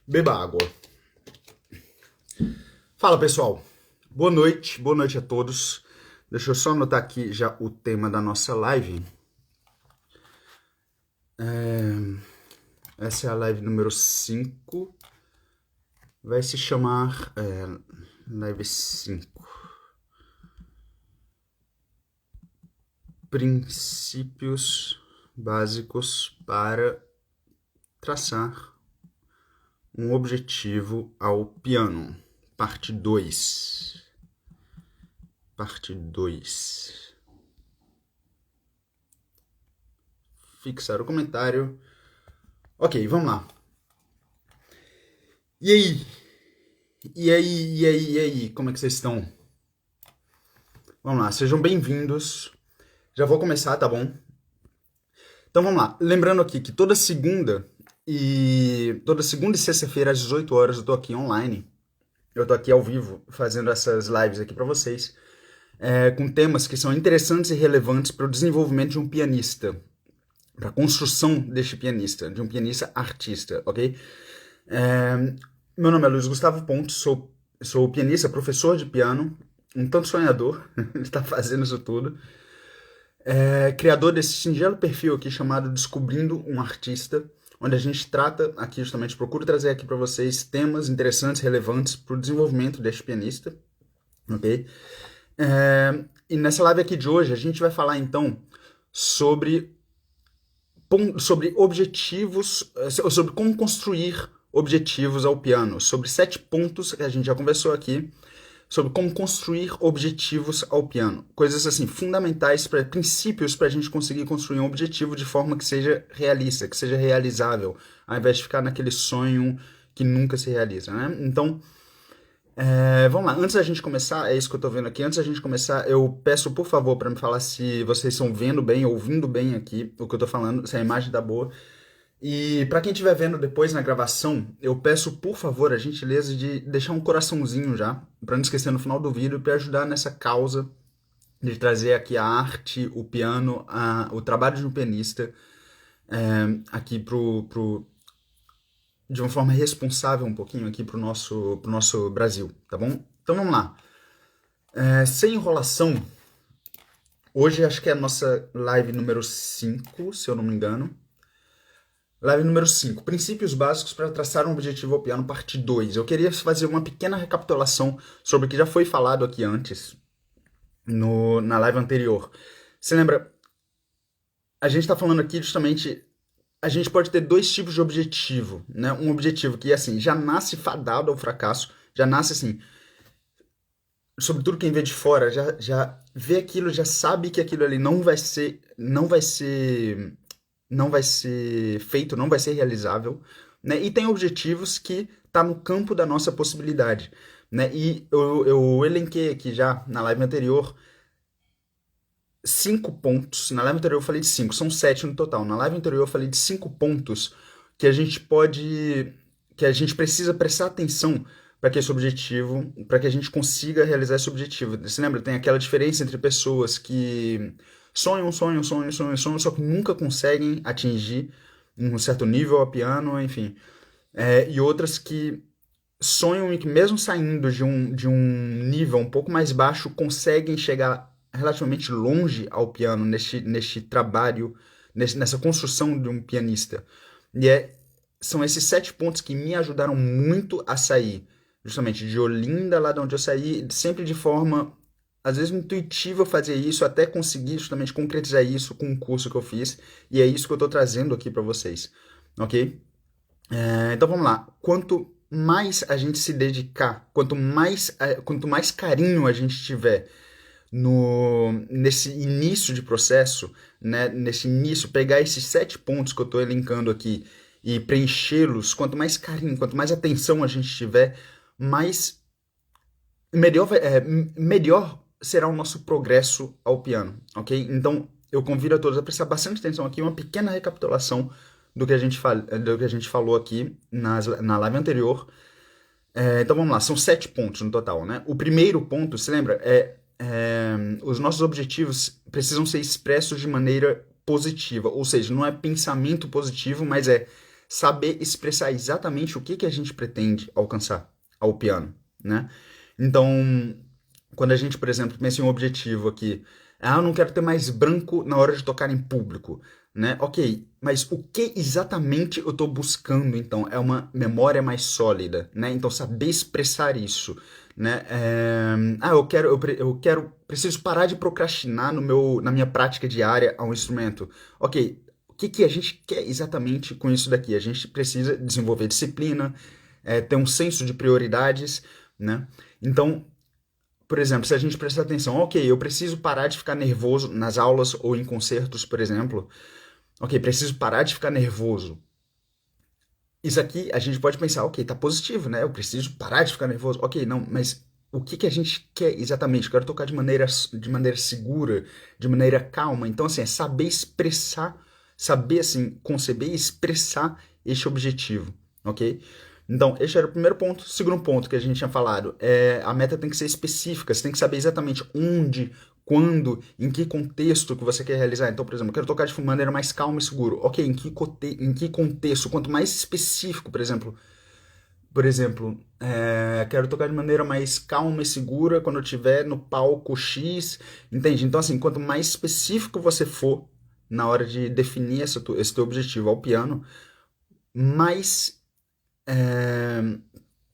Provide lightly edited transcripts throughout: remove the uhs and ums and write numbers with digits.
Beba água. Fala, pessoal. Boa noite a todos. Deixa eu só anotar aqui já o tema da nossa live. Essa é a live número 5. Vai se chamar live 5. Princípios básicos para traçar um objetivo ao piano. Parte 2. Parte 2. Fixar o comentário. Ok, vamos lá. E aí? Como é que vocês estão? Vamos lá, sejam bem-vindos. Já vou começar, tá bom? Então vamos lá. Lembrando aqui que toda segunda e sexta-feira às 18 horas eu tô aqui online. Eu tô aqui ao vivo fazendo essas lives aqui para vocês, com temas que são interessantes e relevantes para o desenvolvimento de um pianista, para a construção deste pianista, de um pianista artista, ok? Meu nome é Luiz Gustavo Pontes, sou pianista, professor de piano, um tanto sonhador, está fazendo isso tudo, criador desse singelo perfil aqui chamado Descobrindo um Artista, onde a gente trata aqui justamente, procuro trazer aqui para vocês temas interessantes, relevantes para o desenvolvimento deste pianista, ok? E nessa live aqui de hoje a gente vai falar então sobre objetivos, sobre como construir objetivos ao piano, sobre 7 pontos que a gente já conversou aqui, sobre como construir objetivos ao piano. Coisas assim, fundamentais, princípios para a gente conseguir construir um objetivo de forma que seja realista, que seja realizável, ao invés de ficar naquele sonho que nunca se realiza, né? Então, vamos lá. Antes da gente começar, é isso que eu tô vendo aqui, antes da gente começar, eu peço, por favor, para me falar se vocês estão vendo bem, ouvindo bem aqui o que eu tô falando, se a imagem tá boa. E para quem estiver vendo depois na gravação, eu peço, por favor, a gentileza de deixar um coraçãozinho já, para não esquecer no final do vídeo, para ajudar nessa causa de trazer aqui a arte, o piano, o trabalho de um pianista aqui de uma forma responsável um pouquinho aqui pro nosso Brasil, tá bom? Então vamos lá. Sem enrolação, hoje acho que é a nossa live número 5, se eu não me engano. Live número 5, princípios básicos para traçar um objetivo ao piano, parte 2. Eu queria fazer uma pequena recapitulação sobre o que já foi falado aqui antes, na live anterior. Você lembra? A gente está falando aqui justamente, a gente pode ter 2 tipos de objetivo, né? Um objetivo que, assim, já nasce fadado ao fracasso, já nasce assim, sobretudo quem vê de fora, já vê aquilo, já sabe que aquilo ali não vai ser feito, não vai ser realizável, né? E tem objetivos que tá no campo da nossa possibilidade, né? E eu elenquei aqui já na live anterior 5 pontos. Na live anterior eu falei de 5, são 7 no total. Na live anterior eu falei de 5 pontos que a gente precisa prestar atenção para que para que a gente consiga realizar esse objetivo. Você lembra? Tem aquela diferença entre pessoas que sonham, só que nunca conseguem atingir um certo nível ao piano, enfim. E outras que sonham e que mesmo saindo de um nível um pouco mais baixo, conseguem chegar relativamente longe ao piano neste trabalho, nessa construção de um pianista. E são esses 7 pontos que me ajudaram muito a sair, justamente de Olinda, lá de onde eu saí, sempre de forma, às vezes, intuitiva fazer isso, até conseguir justamente concretizar isso com um curso que eu fiz, e é isso que eu estou trazendo aqui para vocês, ok? Então vamos lá. Quanto mais a gente se dedicar, quanto mais carinho a gente tiver nesse início de processo, né, nesse início, pegar esses 7 pontos que eu estou elencando aqui e preenchê-los, quanto mais carinho, quanto mais atenção a gente tiver, melhor será o nosso progresso ao piano, ok? Então, eu convido a todos a prestar bastante atenção aqui, uma pequena recapitulação do que a gente falou aqui na live anterior. Então, vamos lá, são 7 pontos no total, né? O primeiro ponto, se lembra, os nossos objetivos precisam ser expressos de maneira positiva, ou seja, não é pensamento positivo, mas saber expressar exatamente o que a gente pretende alcançar ao piano, né? Então, quando a gente, por exemplo, pensa em um objetivo aqui, eu não quero ter mais branco na hora de tocar em público, né? Ok, mas o que exatamente eu estou buscando, então? É uma memória mais sólida, né? Então, saber expressar isso, né? Preciso parar de procrastinar na minha prática diária a um instrumento. Ok, o que a gente quer exatamente com isso daqui? A gente precisa desenvolver disciplina, ter um senso de prioridades, né? Então, por exemplo, se a gente prestar atenção, ok, eu preciso parar de ficar nervoso nas aulas ou em concertos, por exemplo. Ok, preciso parar de ficar nervoso. Isso aqui a gente pode pensar, ok, tá positivo, né? Eu preciso parar de ficar nervoso. Ok, não, mas o que a gente quer exatamente? Eu quero tocar de maneira segura, de maneira calma. Então, assim, é saber expressar, saber, assim, conceber e expressar este objetivo, ok? Então, este era o primeiro ponto. Segundo ponto que a gente tinha falado, a meta tem que ser específica, você tem que saber exatamente onde, quando, em que contexto que você quer realizar. Então, por exemplo, eu quero tocar de maneira mais calma e segura. Ok, em que contexto? Quanto mais específico, quero tocar de maneira mais calma e segura quando eu estiver no palco X, entende? Então, assim, quanto mais específico você for na hora de definir esse teu objetivo ao piano, mais é,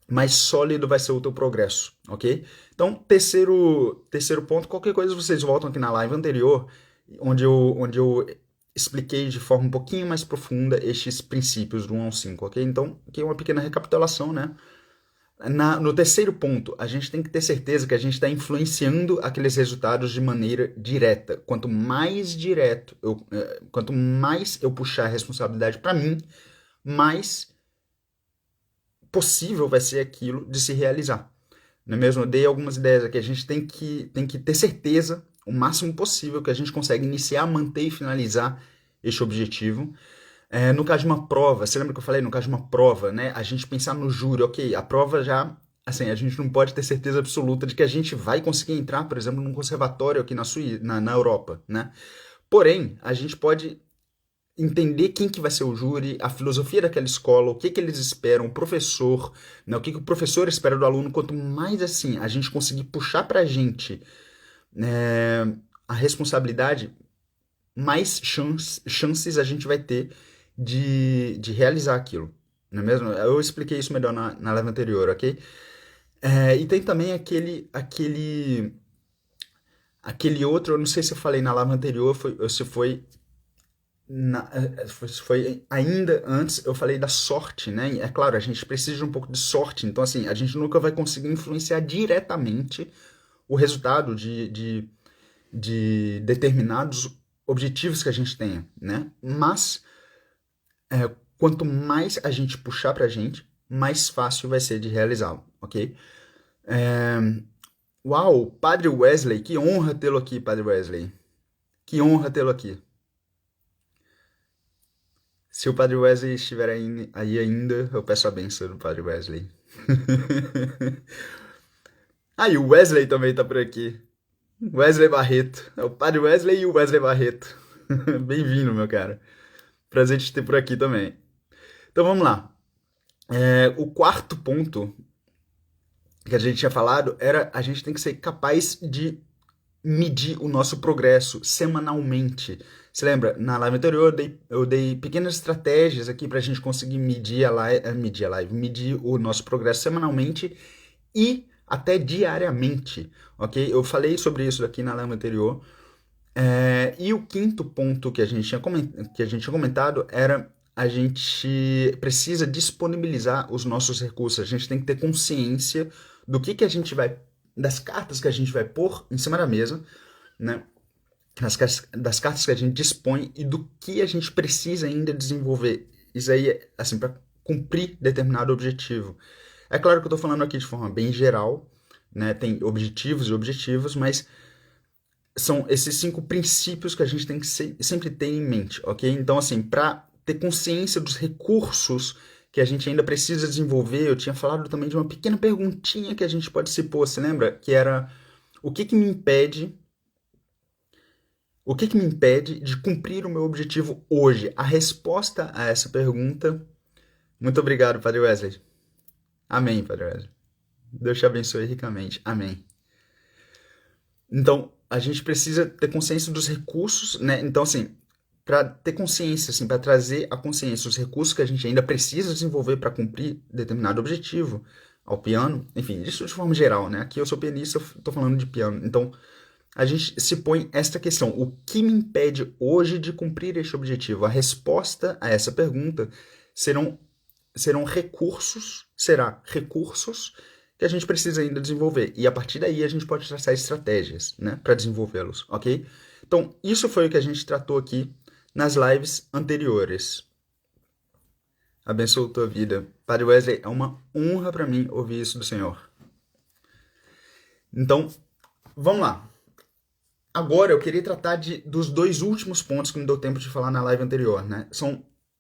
mais sólido vai ser o teu progresso, ok? Então, terceiro ponto, qualquer coisa vocês voltam aqui na live anterior, onde eu expliquei de forma um pouquinho mais profunda estes princípios do 1 ao 5, ok? Então, aqui é uma pequena recapitulação, né? No terceiro ponto, a gente tem que ter certeza que a gente está influenciando aqueles resultados de maneira direta. Quanto mais eu puxar a responsabilidade para mim, mais possível vai ser aquilo de se realizar. Não é mesmo? Eu dei algumas ideias aqui. A gente tem que ter certeza, o máximo possível, que a gente consegue iniciar, manter e finalizar este objetivo. No caso de uma prova, você lembra que eu falei? No caso de uma prova, né? A gente pensar no júri, ok, a prova já. Assim, a gente não pode ter certeza absoluta de que a gente vai conseguir entrar, por exemplo, num conservatório aqui na Europa, né? Porém, a gente pode entender quem que vai ser o júri, a filosofia daquela escola, o que que eles esperam, o professor, né, o que que o professor espera do aluno. Quanto mais assim a gente conseguir puxar para a gente a responsabilidade, mais chances a gente vai ter de realizar aquilo. Não é mesmo? Eu expliquei isso melhor na live anterior, ok? E tem também aquele outro, eu não sei se eu falei na live anterior, ou se foi foi ainda antes, eu falei da sorte, né? É claro, a gente precisa de um pouco de sorte, então assim, a gente nunca vai conseguir influenciar diretamente o resultado de determinados objetivos que a gente tenha, né? Mas quanto mais a gente puxar pra gente, mais fácil vai ser de realizá-lo, ok? É, Uau, Padre Wesley, que honra tê-lo aqui, Padre Wesley. Que honra tê-lo aqui. Se o Padre Wesley estiver aí ainda, eu peço a benção do Padre Wesley. E o Wesley também tá por aqui. Wesley Barreto. É o Padre Wesley e o Wesley Barreto. Bem-vindo, meu cara. Prazer te ter por aqui também. Então vamos lá. O quarto ponto que a gente tinha falado era a gente tem que ser capaz de medir o nosso progresso semanalmente. Você lembra? Na live anterior eu dei pequenas estratégias aqui para a gente conseguir medir o nosso progresso semanalmente e até diariamente, ok? Eu falei sobre isso aqui na live anterior. E o quinto ponto que a gente tinha comentado era a gente precisa disponibilizar os nossos recursos. A gente tem que ter consciência do que a gente vai, das cartas que a gente vai pôr em cima da mesa, né? Das cartas que a gente dispõe e do que a gente precisa ainda desenvolver. Isso aí, assim, para cumprir determinado objetivo. É claro que eu estou falando aqui de forma bem geral, né? Tem objetivos e objetivos, mas são esses 5 princípios que a gente tem que sempre ter em mente, ok? Então, assim, para ter consciência dos recursos que a gente ainda precisa desenvolver, eu tinha falado também de uma pequena perguntinha que a gente pode se pôr, você lembra? Que era, o que que me impede de cumprir o meu objetivo hoje? A resposta a essa pergunta Muito obrigado, Padre Wesley. Amém, Padre Wesley. Deus te abençoe ricamente. Amém. Então, a gente precisa ter consciência dos recursos, né? Então, assim, para ter consciência, assim, para trazer à consciência os recursos que a gente ainda precisa desenvolver para cumprir determinado objetivo ao piano, enfim, isso de forma geral, né? Aqui eu sou pianista, eu tô falando de piano. Então, a gente se põe esta questão: o que me impede hoje de cumprir este objetivo? A resposta a essa pergunta serão será recursos que a gente precisa ainda desenvolver. E a partir daí a gente pode traçar estratégias, né, para desenvolvê-los, ok? Então, isso foi o que a gente tratou aqui nas lives anteriores. Abençoe tua vida. Padre Wesley, é uma honra para mim ouvir isso do Senhor. Então, vamos lá. Agora eu queria tratar dos dois últimos pontos que não deu tempo de falar na live anterior, né?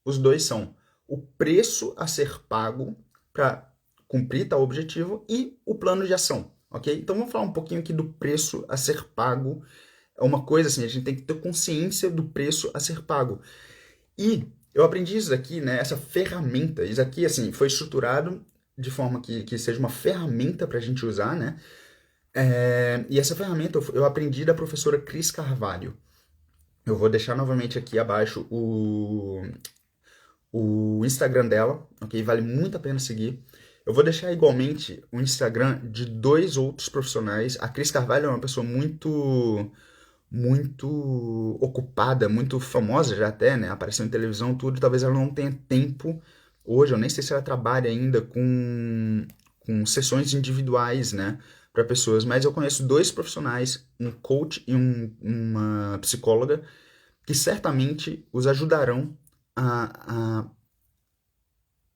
Os dois são o preço a ser pago para cumprir tal objetivo e o plano de ação, ok? Então vamos falar um pouquinho aqui do preço a ser pago. É uma coisa assim, a gente tem que ter consciência do preço a ser pago. E eu aprendi isso aqui, né? Essa ferramenta, isso aqui assim foi estruturado de forma que seja uma ferramenta para a gente usar, né? E essa ferramenta eu aprendi da professora Cris Carvalho. Eu vou deixar novamente aqui abaixo o Instagram dela, ok? Vale muito a pena seguir. Eu vou deixar igualmente o Instagram de dois outros profissionais. A Cris Carvalho é uma pessoa muito ocupada, muito famosa já até, né? Apareceu em televisão, tudo. Talvez ela não tenha tempo hoje. Eu nem sei se ela trabalha ainda com sessões individuais, né? Para pessoas. Mas eu conheço dois profissionais, um coach e uma psicóloga, que certamente os ajudarão a,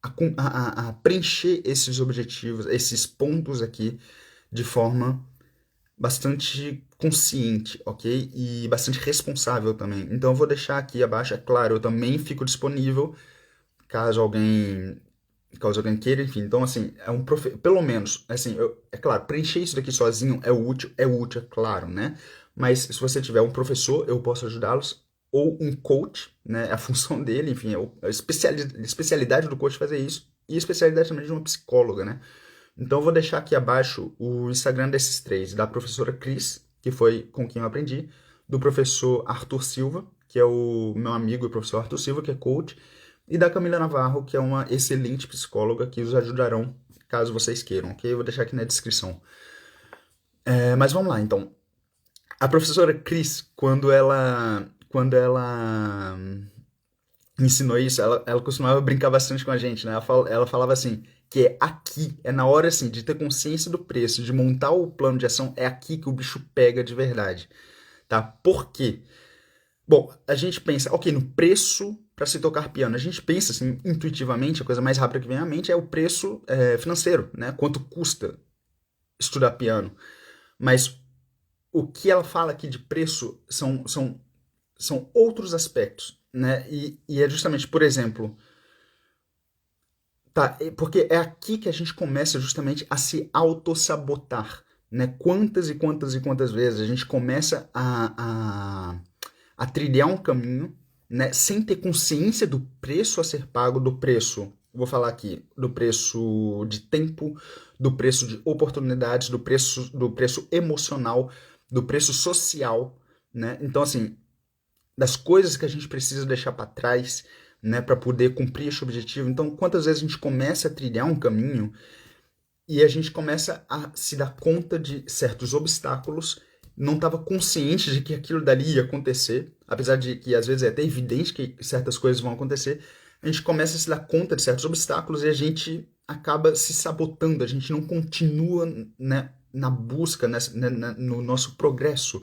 a preencher esses objetivos, esses pontos aqui, de forma bastante consciente, ok? E bastante responsável também. Então eu vou deixar aqui abaixo, é claro, eu também fico disponível caso alguém queira, enfim. Então, assim, pelo menos, assim, é claro, preencher isso daqui sozinho é útil, é claro, né? Mas se você tiver um professor, eu posso ajudá-los, ou um coach, né? A função dele, enfim, a especialidade do coach é fazer isso, e a especialidade também de uma psicóloga, né? Então, eu vou deixar aqui abaixo o Instagram desses três, da professora Cris, que foi com quem eu aprendi, do professor Arthur Silva, que é o meu amigo e professor Arthur Silva, que é coach, e da Camila Navarro, que é uma excelente psicóloga, que os ajudarão caso vocês queiram, ok? Eu vou deixar aqui na descrição. Mas vamos lá, então. A professora Cris, quando ela me ensinou isso, ela costumava brincar bastante com a gente, né? Ela falava assim, que é aqui, é na hora assim, de ter consciência do preço, de montar o plano de ação, é aqui que o bicho pega de verdade, tá? Por quê? Bom, a gente pensa, ok, no preço para se tocar piano. A gente pensa assim, intuitivamente, a coisa mais rápida que vem à mente é o preço financeiro, né? Quanto custa estudar piano. Mas o que ela fala aqui de preço são outros aspectos, né? E é justamente, por exemplo, tá, porque é aqui que a gente começa justamente a se autossabotar, né? Quantas e quantas e quantas vezes a gente começa a trilhar um caminho, né, sem ter consciência do preço a ser pago, do preço, vou falar aqui, do preço de tempo, do preço de oportunidades, do preço emocional, do preço social, né? Então, assim, das coisas que a gente precisa deixar para trás, né, para poder cumprir esse objetivo. Então, quantas vezes a gente começa a trilhar um caminho e a gente começa a se dar conta de certos obstáculos, não estava consciente de que aquilo dali ia acontecer, apesar de que às vezes é até evidente que certas coisas vão acontecer, a gente começa a se dar conta de certos obstáculos e a gente acaba se sabotando, a gente não continua, né, na busca, no nosso progresso.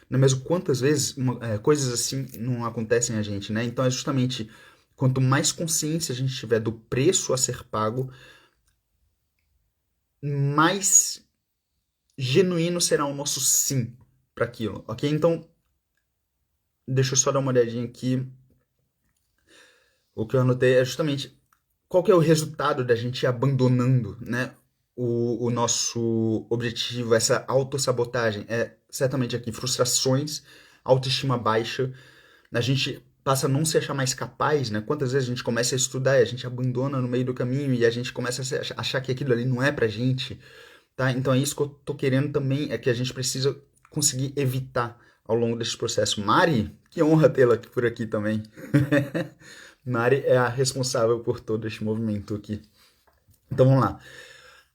Não é mesmo quantas vezes coisas assim não acontecem a gente, né? Então é justamente quanto mais consciência a gente tiver do preço a ser pago, mais genuíno será o nosso sim para aquilo, ok? Então, deixa eu só dar uma olhadinha aqui. O que eu anotei é justamente qual que é o resultado da gente ir abandonando, né, o nosso objetivo, essa autossabotagem. É certamente aqui frustrações, autoestima baixa, a gente passa a não se achar mais capaz, né? Quantas vezes a gente começa a estudar e a gente abandona no meio do caminho e a gente começa a achar que aquilo ali não é pra gente, tá? Então é isso que eu tô querendo também, é que a gente precisa conseguir evitar ao longo desse processo. Mari, que honra tê-la por aqui também. Mari é a responsável por todo este movimento aqui. Então vamos lá.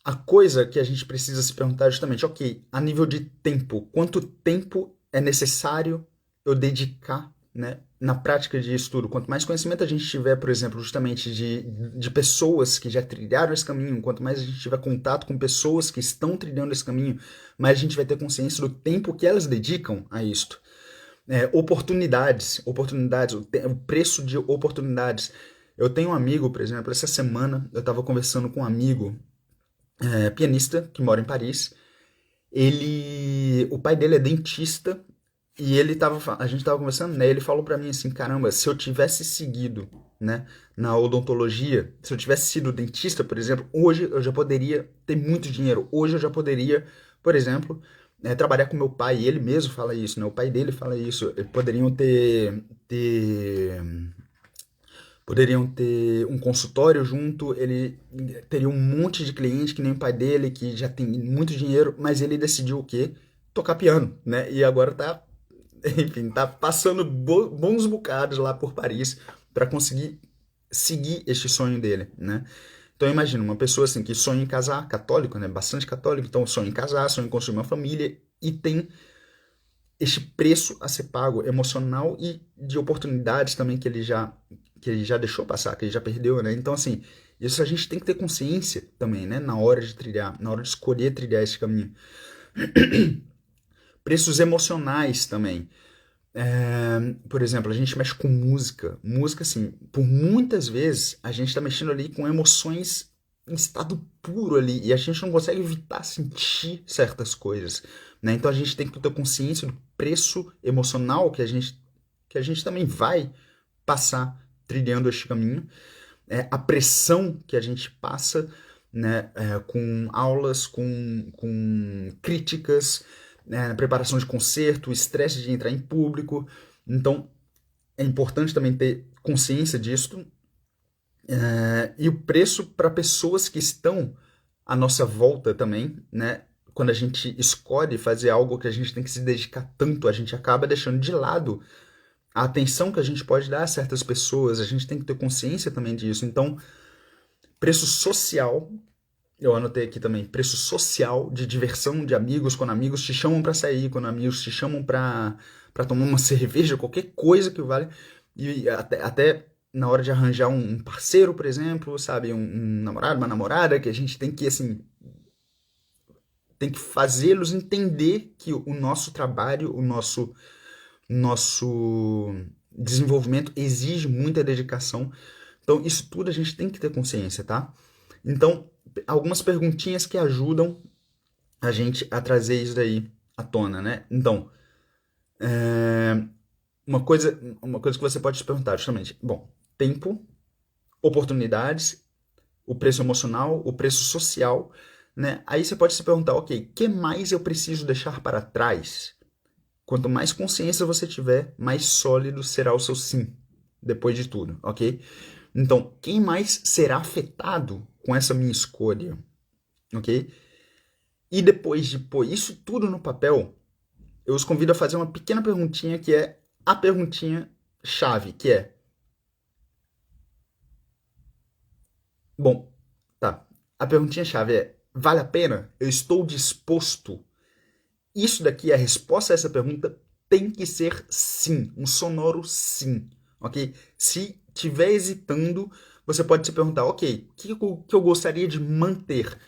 A coisa que a gente precisa se perguntar é justamente, ok, a nível de tempo, quanto tempo é necessário eu dedicar, né, na prática de estudo? Quanto mais conhecimento a gente tiver, por exemplo, justamente de pessoas que já trilharam esse caminho, quanto mais a gente tiver contato com pessoas que estão trilhando esse caminho, mais a gente vai ter consciência do tempo que elas dedicam a isto. Oportunidades, o preço de oportunidades. Eu tenho um amigo, por exemplo, essa semana eu estava conversando com um amigo pianista que mora em Paris. O pai dele é dentista e a gente tava conversando, né? Ele falou pra mim assim, caramba, se eu tivesse seguido, né, na odontologia, se eu tivesse sido dentista, por exemplo, hoje eu já poderia ter muito dinheiro. Hoje eu já poderia, por exemplo, trabalhar com meu pai. E ele mesmo fala isso, né? O pai dele fala isso. Poderiam ter um consultório junto, ele teria um monte de cliente que nem o pai dele, que já tem muito dinheiro, mas ele decidiu o quê? Tocar piano, né? E agora tá, enfim, tá passando bons bocados lá por Paris para conseguir seguir este sonho dele, né? Então imagina uma pessoa assim que sonha em casar, católico, né? Bastante católico, então sonha em casar, sonha em construir uma família e tem este preço a ser pago emocional e de oportunidades também que ele já deixou passar, que ele já perdeu, né? Então, assim, isso a gente tem que ter consciência também, né? Na hora de trilhar, na hora de escolher trilhar esse caminho. Preços emocionais também. Por exemplo, a gente mexe com música. Música, assim, por muitas vezes a gente está mexendo ali com emoções em estado puro ali e a gente não consegue evitar sentir certas coisas, né? Então a gente tem que ter consciência do preço emocional que a gente também vai passar trilhando este caminho, a pressão que a gente passa, né, com aulas, com críticas, né, preparação de concerto, estresse de entrar em público. Então, é importante também ter consciência disso. E o preço para pessoas que estão à nossa volta também, né? Quando a gente escolhe fazer algo que a gente tem que se dedicar tanto, a gente acaba deixando de lado a atenção que a gente pode dar a certas pessoas, a gente tem que ter consciência também disso. Então, preço social, eu anotei aqui também, preço social de diversão de amigos, quando amigos te chamam para sair, quando amigos te chamam para tomar uma cerveja, qualquer coisa que vale, e até na hora de arranjar um parceiro, por exemplo, sabe, um namorado, uma namorada, que a gente tem que, assim, tem que fazê-los entender que o nosso trabalho, o nosso desenvolvimento exige muita dedicação. Então, isso tudo a gente tem que ter consciência, tá? Então, algumas perguntinhas que ajudam a gente a trazer isso daí à tona, né? Então, uma coisa que você pode se perguntar justamente, bom, tempo, oportunidades, o preço emocional, o preço social, né? Aí você pode se perguntar, ok, o que mais eu preciso deixar para trás? Quanto mais consciência você tiver, mais sólido será o seu sim, depois de tudo, ok? Então, quem mais será afetado com essa minha escolha, ok? E depois de pôr isso tudo no papel, eu os convido a fazer uma pequena perguntinha que é a perguntinha chave, que é, bom, tá, a perguntinha chave é, vale a pena? Eu estou disposto? Isso daqui, a resposta a essa pergunta tem que ser sim, um sonoro sim, ok? Se tiver hesitando, você pode se perguntar, ok, o que eu gostaria de manter?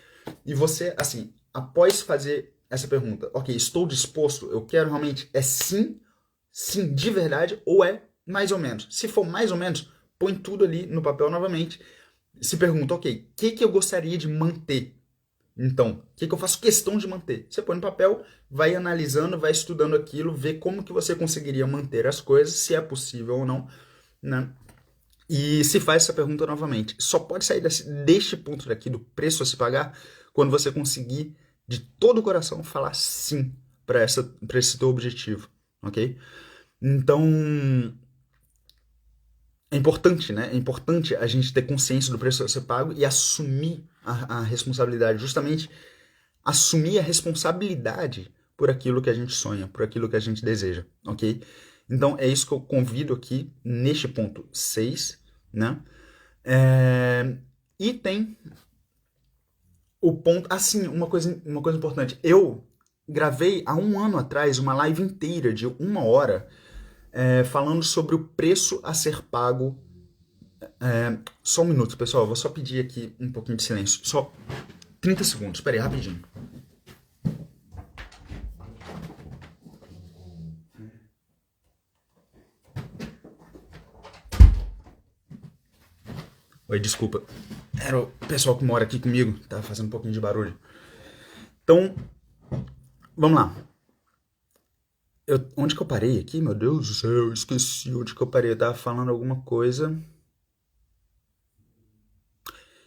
E você, assim, após fazer essa pergunta, ok, estou disposto, eu quero realmente, é sim, sim de verdade, ou é mais ou menos? Se for mais ou menos, põe tudo ali no papel novamente, se pergunta, ok, o que eu gostaria de manter? Então, o que eu faço questão de manter? Você põe no papel, vai analisando, vai estudando aquilo, vê como que você conseguiria manter as coisas, se é possível ou não, né? E se faz essa pergunta novamente. Só pode sair deste ponto daqui, do preço a se pagar, quando você conseguir, de todo o coração, falar sim para esse teu objetivo, ok? Então, é importante, né? É importante a gente ter consciência do preço a ser pago e assumir a responsabilidade, justamente assumir a responsabilidade por aquilo que a gente sonha, por aquilo que a gente deseja, ok? Então é isso que eu convido aqui neste ponto 6, né? E tem o ponto. Assim, uma coisa importante. Eu gravei há um ano atrás uma live inteira de 1 hora falando sobre o preço a ser pago. Só um minuto, pessoal. Eu vou só pedir aqui um pouquinho de silêncio. Só 30 segundos. Espera aí, rapidinho. Oi, desculpa. Era o pessoal que mora aqui comigo. Tava fazendo um pouquinho de barulho. Então, vamos lá. Onde que eu parei aqui? Meu Deus do céu, eu esqueci onde que eu parei. Eu tava falando alguma coisa.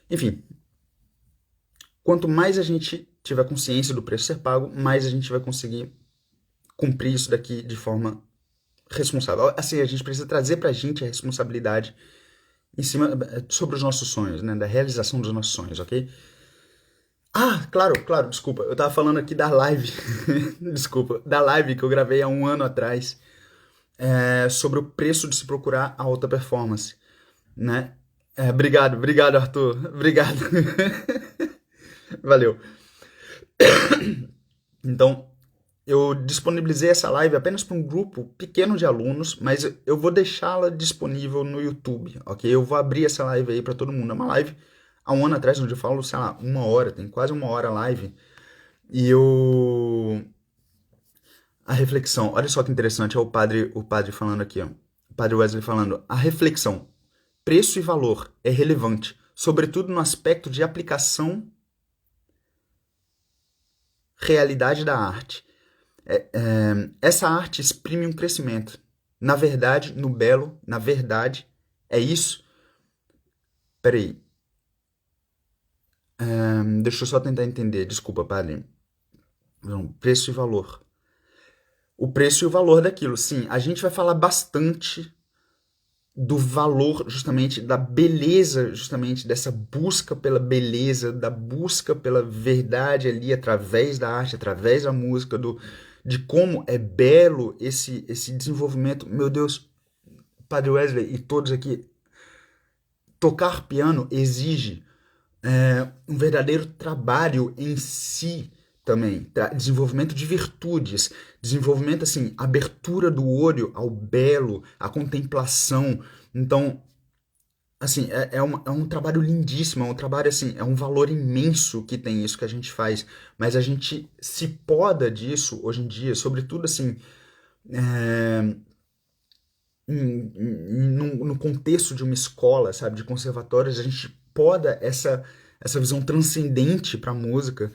Enfim, quanto mais a gente tiver consciência do preço ser pago, mais a gente vai conseguir cumprir isso daqui de forma responsável. Assim, a gente precisa trazer pra gente a responsabilidade em cima sobre os nossos sonhos, né? Da realização dos nossos sonhos, ok? Ah, claro, desculpa. Eu tava falando aqui da live. Desculpa, da live que eu gravei há um ano atrás sobre o preço de se procurar a alta performance, né? Obrigado, Arthur. Obrigado. Valeu. Então, eu disponibilizei essa live apenas para um grupo pequeno de alunos, mas eu vou deixá-la disponível no YouTube, ok? Eu vou abrir essa live aí para todo mundo. É uma live há um ano atrás, onde eu falo, sei lá, 1 hora, tem quase 1 hora a live. E eu. A reflexão, olha só que interessante, é o padre falando aqui, ó. O padre Wesley falando, a reflexão, preço e valor é relevante, sobretudo no aspecto de aplicação realidade da arte. Essa arte exprime um crescimento. Na verdade, no belo, na verdade, é isso. Peraí. Deixa eu só tentar entender. Desculpa, padre. Não, preço e valor. O preço e o valor daquilo. Sim, a gente vai falar bastante do valor, justamente, da beleza, justamente, dessa busca pela beleza, da busca pela verdade ali, através da arte, através da música, de como é belo esse desenvolvimento. Meu Deus, Padre Wesley e todos aqui, tocar piano exige um verdadeiro trabalho em si também, desenvolvimento de virtudes, desenvolvimento assim, abertura do olho ao belo, à contemplação. Então, assim, é um trabalho lindíssimo, é um trabalho assim, é um valor imenso que tem isso que a gente faz, mas a gente se poda disso hoje em dia, sobretudo assim, no contexto de uma escola, sabe, de conservatórios, a gente poda essa visão transcendente para a música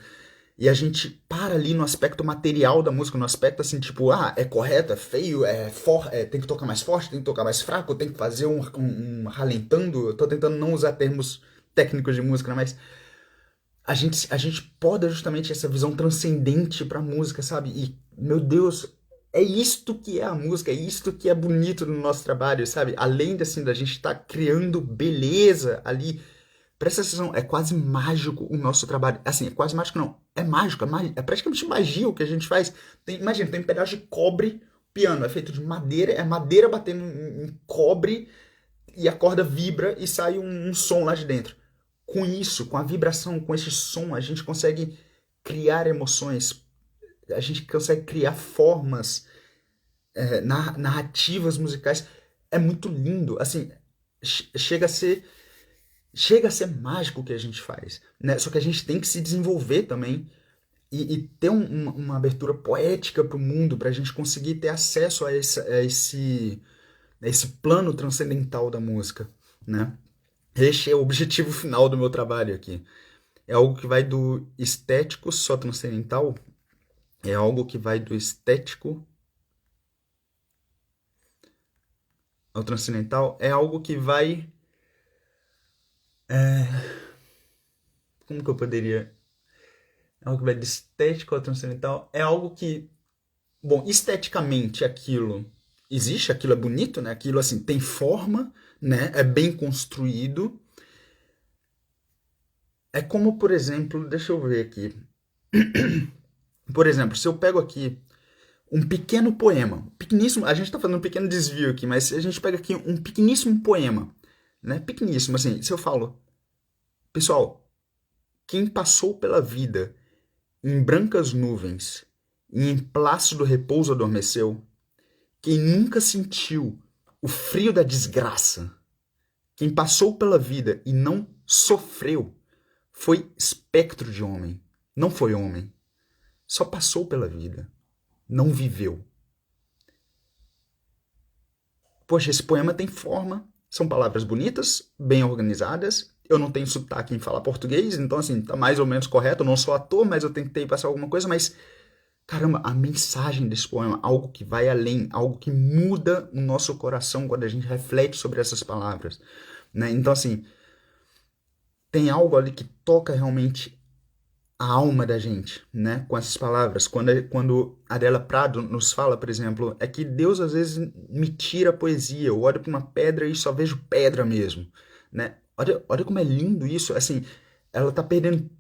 e a gente para ali no aspecto material da música, no aspecto assim, tipo, é correto, é feio, tem que tocar mais forte, tem que tocar mais fraco, tem que fazer um ralentando. Eu tô tentando não usar termos técnicos de música, né, mas a gente poda justamente essa visão transcendente pra música, sabe? E, meu Deus, é isto que é a música, é isto que é bonito no nosso trabalho, sabe? Além de, assim, da gente estar criando beleza ali. Presta atenção, é quase mágico o nosso trabalho. Assim, é quase mágico não, é mágico, é praticamente magia o que a gente faz. Imagina, tem um pedaço de cobre, piano, é feito de madeira, é madeira batendo em cobre e a corda vibra e sai um som lá de dentro. Com isso, com a vibração, com esse som, a gente consegue criar emoções, a gente consegue criar formas, narrativas musicais. É muito lindo, assim, chega a ser mágico o que a gente faz, né? Só que a gente tem que se desenvolver também e ter uma abertura poética para o mundo, para a gente conseguir ter acesso a esse plano transcendental da música, né? Este é o objetivo final do meu trabalho aqui. É algo que vai do estético só transcendental, é algo que vai do estético ao transcendental, é algo que vai... Como que eu poderia... É algo que vai do estético ao transcendental, é algo que... Bom, esteticamente aquilo existe, aquilo é bonito, né? Aquilo assim tem forma, né? É bem construído. É como, por exemplo, deixa eu ver aqui. Por exemplo, se eu pego aqui um pequeno poema, pequeníssimo, a gente está fazendo um pequeno desvio aqui, mas se a gente pega aqui um pequeníssimo poema, né? Pequeníssimo, assim, se eu falo, pessoal, quem passou pela vida em brancas nuvens e em plácido repouso adormeceu, quem nunca sentiu o frio da desgraça, quem passou pela vida e não sofreu, foi espectro de homem, não foi homem. Só passou pela vida, não viveu. Poxa, esse poema tem forma, são palavras bonitas, bem organizadas. Eu não tenho sotaque em falar português, então assim, tá mais ou menos correto. Eu não sou ator, mas eu tentei passar alguma coisa, mas caramba, a mensagem desse poema, algo que vai além, algo que muda o nosso coração quando a gente reflete sobre essas palavras, né? Então assim, tem algo ali que toca realmente a alma da gente, né, com essas palavras. Quando Adela Prado nos fala, por exemplo, é que Deus às vezes me tira a poesia, eu olho para uma pedra e só vejo pedra mesmo, né? Olha como é lindo isso, assim, ela tá perdendo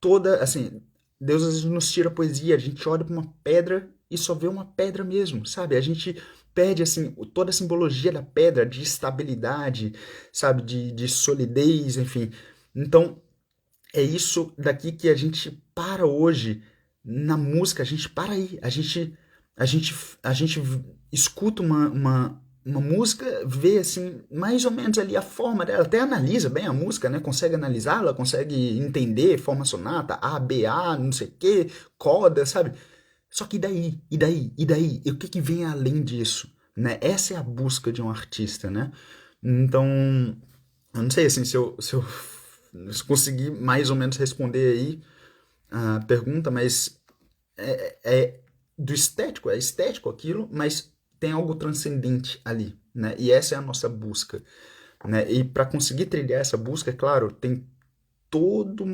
toda, assim, Deus às vezes nos tira a poesia, a gente olha para uma pedra e só vê uma pedra mesmo, sabe? A gente perde, assim, toda a simbologia da pedra, de estabilidade, sabe? De solidez, enfim. Então, é isso daqui que a gente para hoje na música, a gente para aí, a gente, a gente escuta uma música, vê assim, mais ou menos ali a forma dela, até analisa bem a música, né? Consegue analisá-la, consegue entender forma sonata, A, B, A, não sei o que, coda, sabe? Só que daí, e daí, e daí? E o que que vem além disso, né? Essa é a busca de um artista, né? Então, eu não sei assim se eu conseguir mais ou menos responder aí a pergunta, mas é do estético, é estético aquilo, mas tem algo transcendente ali, né? E essa é a nossa busca, né? E para conseguir trilhar essa busca, é claro, tem todo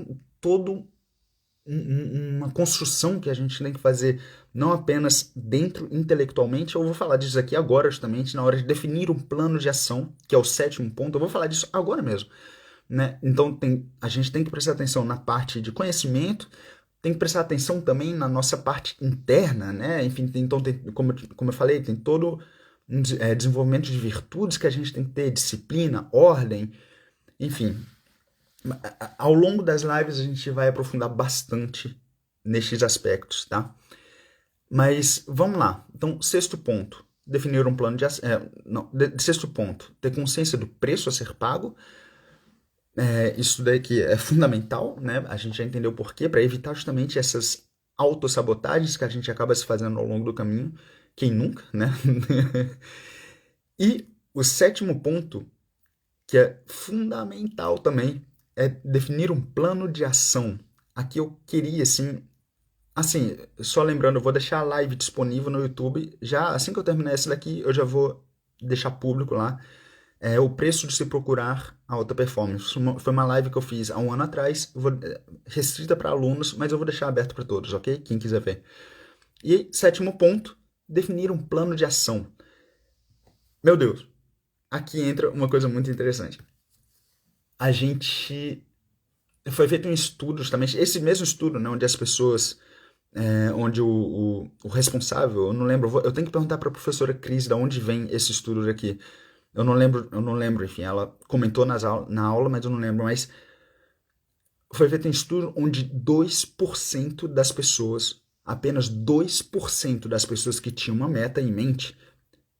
uma construção que a gente tem que fazer, não apenas dentro intelectualmente. Eu vou falar disso aqui agora, justamente, na hora de definir um plano de ação, que é o sétimo ponto. Eu vou falar disso agora mesmo, né? Então a gente tem que prestar atenção na parte de conhecimento, tem que prestar atenção também na nossa parte interna, né? Enfim, então como eu falei, tem todo um desenvolvimento de virtudes que a gente tem que ter, disciplina, ordem, enfim. Ao longo das lives a gente vai aprofundar bastante nestes aspectos, tá? Mas vamos lá. Então, sexto ponto, definir um plano de ação. Sexto ponto, ter consciência do preço a ser pago. Isso daqui é fundamental, né? A gente já entendeu o porquê, para evitar justamente essas autossabotagens que a gente acaba se fazendo ao longo do caminho. Quem nunca, né? E o sétimo ponto, que é fundamental também, é definir um plano de ação. Aqui eu queria, assim, só lembrando, eu vou deixar a live disponível no YouTube. Já assim que eu terminar essa daqui, eu já vou deixar público lá. É o preço de se procurar alta performance. Foi uma live que eu fiz há um ano atrás, restrita para alunos, mas eu vou deixar aberto para todos, ok? Quem quiser ver. E sétimo ponto, definir um plano de ação. Meu Deus, aqui entra uma coisa muito interessante. A gente foi feito um estudo, justamente, esse mesmo estudo, né, onde as pessoas, onde o responsável, eu não lembro, eu tenho que perguntar para a professora Cris de onde vem esse estudo daqui. Eu não lembro, enfim, ela comentou na aula, mas eu não lembro, mas foi feito um estudo onde 2% das pessoas, apenas 2% das pessoas que tinham uma meta em mente,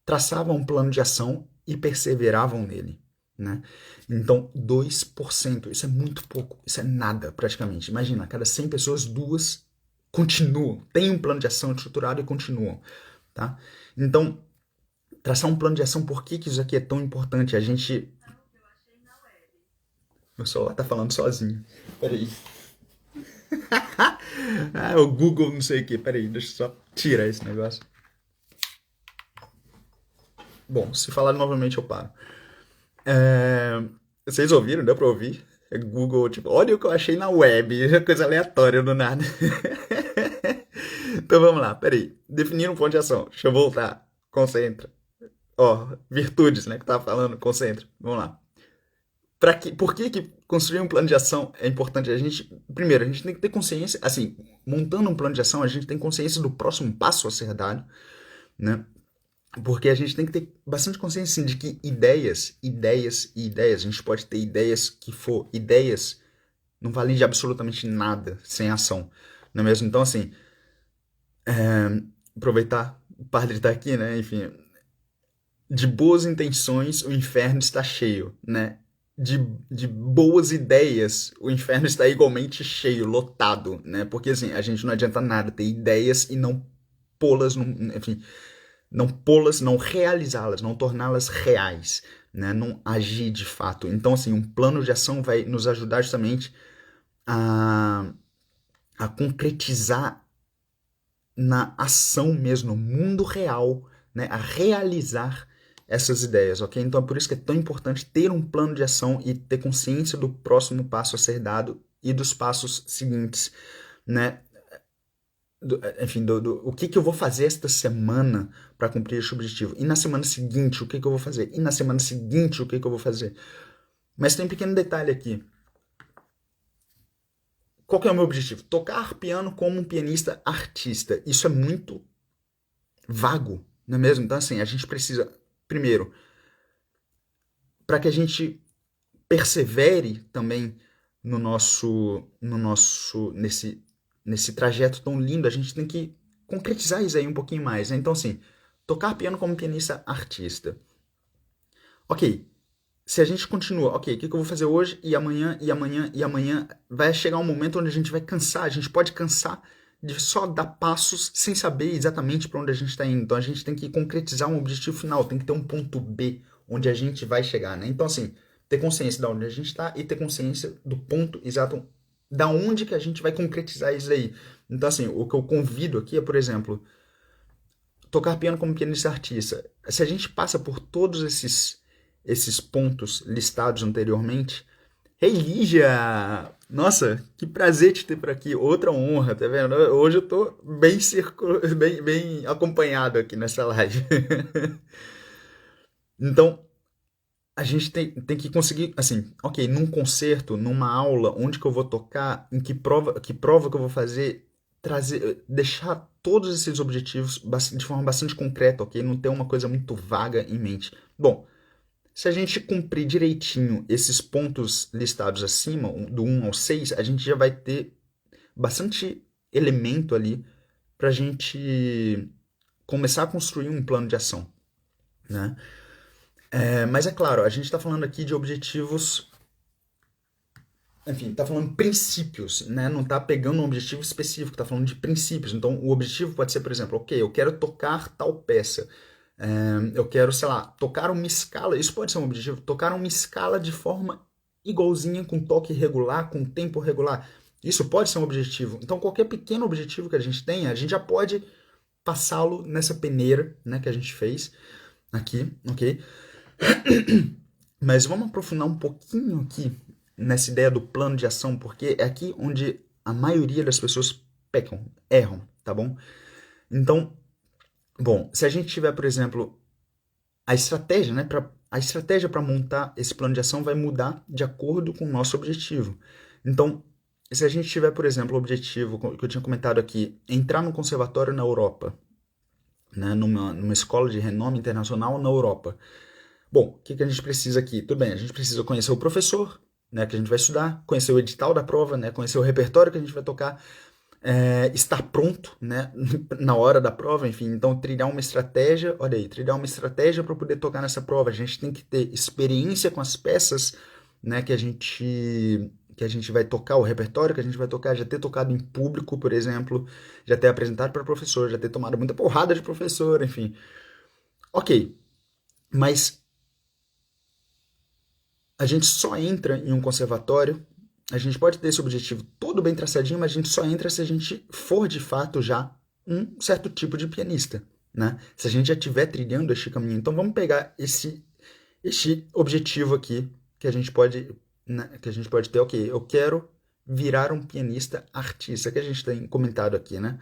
traçavam um plano de ação e perseveravam nele, né? Então, 2%, isso é muito pouco, isso é nada praticamente. Imagina, a cada 100 pessoas, 2 continuam, têm um plano de ação estruturado e continuam, tá? Então, traçar um plano de ação, por que isso aqui é tão importante? A gente... Meu celular tá falando sozinho. Peraí. O Google não sei o que. Peraí, deixa eu só tirar esse negócio. Bom, se falar novamente eu paro. Vocês ouviram? Deu pra ouvir? É Google, tipo, olha o que eu achei na web. Coisa aleatória do nada. Então vamos lá, peraí. Definir um ponto de ação. Deixa eu voltar. Concentra. Ó, virtudes, né, que tava falando, concentra. Vamos lá. Por que que construir um plano de ação é importante? Primeiro, a gente tem que ter consciência, assim, montando um plano de ação, a gente tem consciência do próximo passo a ser dado, né? Porque a gente tem que ter bastante consciência assim, de que ideias, a gente pode ter ideias que for ideias não valem de absolutamente nada sem ação, não é mesmo? Então, assim, aproveitar, o padre tá aqui, né? Enfim, de boas intenções o inferno está cheio, né? De, de boas ideias o inferno está igualmente cheio, lotado, né? Porque, assim, a gente não adianta nada ter ideias e não pô-las, enfim, não pô-las, não realizá-las, não torná-las reais, né? Não agir de fato. Então, assim, um plano de ação vai nos ajudar justamente a, a concretizar na ação mesmo, no mundo real, né? A realizar essas ideias, ok? Então é por isso que é tão importante ter um plano de ação e ter consciência do próximo passo a ser dado e dos passos seguintes, né? Enfim, o que que eu vou fazer esta semana para cumprir esse objetivo? E na semana seguinte, o que que eu vou fazer? E na semana seguinte, o que que eu vou fazer? Mas tem um pequeno detalhe aqui. Qual que é o meu objetivo? Tocar piano como um pianista artista. Isso é muito vago, não é mesmo? Então, assim, a gente precisa, primeiro, para que a gente persevere também nesse trajeto tão lindo, a gente tem que concretizar isso aí um pouquinho mais, né? Então, assim, tocar piano como pianista artista. Ok, se a gente continua, ok, o que eu vou fazer hoje e amanhã, e amanhã, e amanhã, vai chegar um momento onde a gente vai cansar, a gente pode cansar de só dar passos sem saber exatamente para onde a gente está indo. Então a gente tem que concretizar um objetivo final, tem que ter um ponto B onde a gente vai chegar, né? Então, assim, ter consciência de onde a gente está e ter consciência do ponto exato da onde que a gente vai concretizar isso aí. Então, assim, o que eu convido aqui é, por exemplo, tocar piano como pianista artista. Se a gente passa por todos esses pontos listados anteriormente, hey Lígia! Nossa, que prazer te ter por aqui. Outra honra, tá vendo? Hoje eu tô bem acompanhado aqui nessa live. Então, a gente tem que conseguir, assim, ok, num concerto, numa aula, onde que eu vou tocar, que prova que eu vou fazer, deixar todos esses objetivos de forma bastante concreta, ok? Não ter uma coisa muito vaga em mente. Bom, se a gente cumprir direitinho esses pontos listados acima, do 1 ao 6, a gente já vai ter bastante elemento ali para a gente começar a construir um plano de ação, né? Mas é claro, a gente está falando aqui de objetivos, enfim, está falando princípios, né? Não está pegando um objetivo específico, está falando de princípios. Então, o objetivo pode ser, por exemplo, ok, eu quero tocar tal peça. Eu quero, sei lá, tocar uma escala. Isso pode ser um objetivo. Tocar uma escala de forma igualzinha, com toque regular, com tempo regular. Isso pode ser um objetivo. Então, qualquer pequeno objetivo que a gente tenha, a gente já pode passá-lo nessa peneira, né, que a gente fez aqui, ok? Mas vamos aprofundar um pouquinho aqui nessa ideia do plano de ação, porque é aqui onde a maioria das pessoas pecam, erram, tá bom? Então, bom, se a gente tiver, por exemplo, a estratégia, né, a estratégia para montar esse plano de ação vai mudar de acordo com o nosso objetivo. Então, se a gente tiver, por exemplo, o objetivo que eu tinha comentado aqui, entrar no conservatório na Europa, né, numa escola de renome internacional na Europa. Bom, o que a gente precisa aqui? Tudo bem, a gente precisa conhecer o professor, né, que a gente vai estudar, conhecer o edital da prova, né, conhecer o repertório que a gente vai tocar, estar pronto, né, na hora da prova, enfim, então trilhar uma estratégia, olha aí, trilhar uma estratégia para poder tocar nessa prova. A gente tem que ter experiência com as peças, né, que a gente vai tocar, o repertório que a gente vai tocar, já ter tocado em público, por exemplo, já ter apresentado para professor, já ter tomado muita porrada de professor, enfim. Ok, mas a gente só entra em um conservatório, a gente pode ter esse objetivo todo bem traçadinho, mas a gente só entra se a gente for de fato já um certo tipo de pianista, né? Se a gente já estiver trilhando este caminho. Então vamos pegar esse objetivo aqui que a gente pode, né, que a gente pode ter, ok, eu quero virar um pianista artista, que a gente tem comentado aqui, né?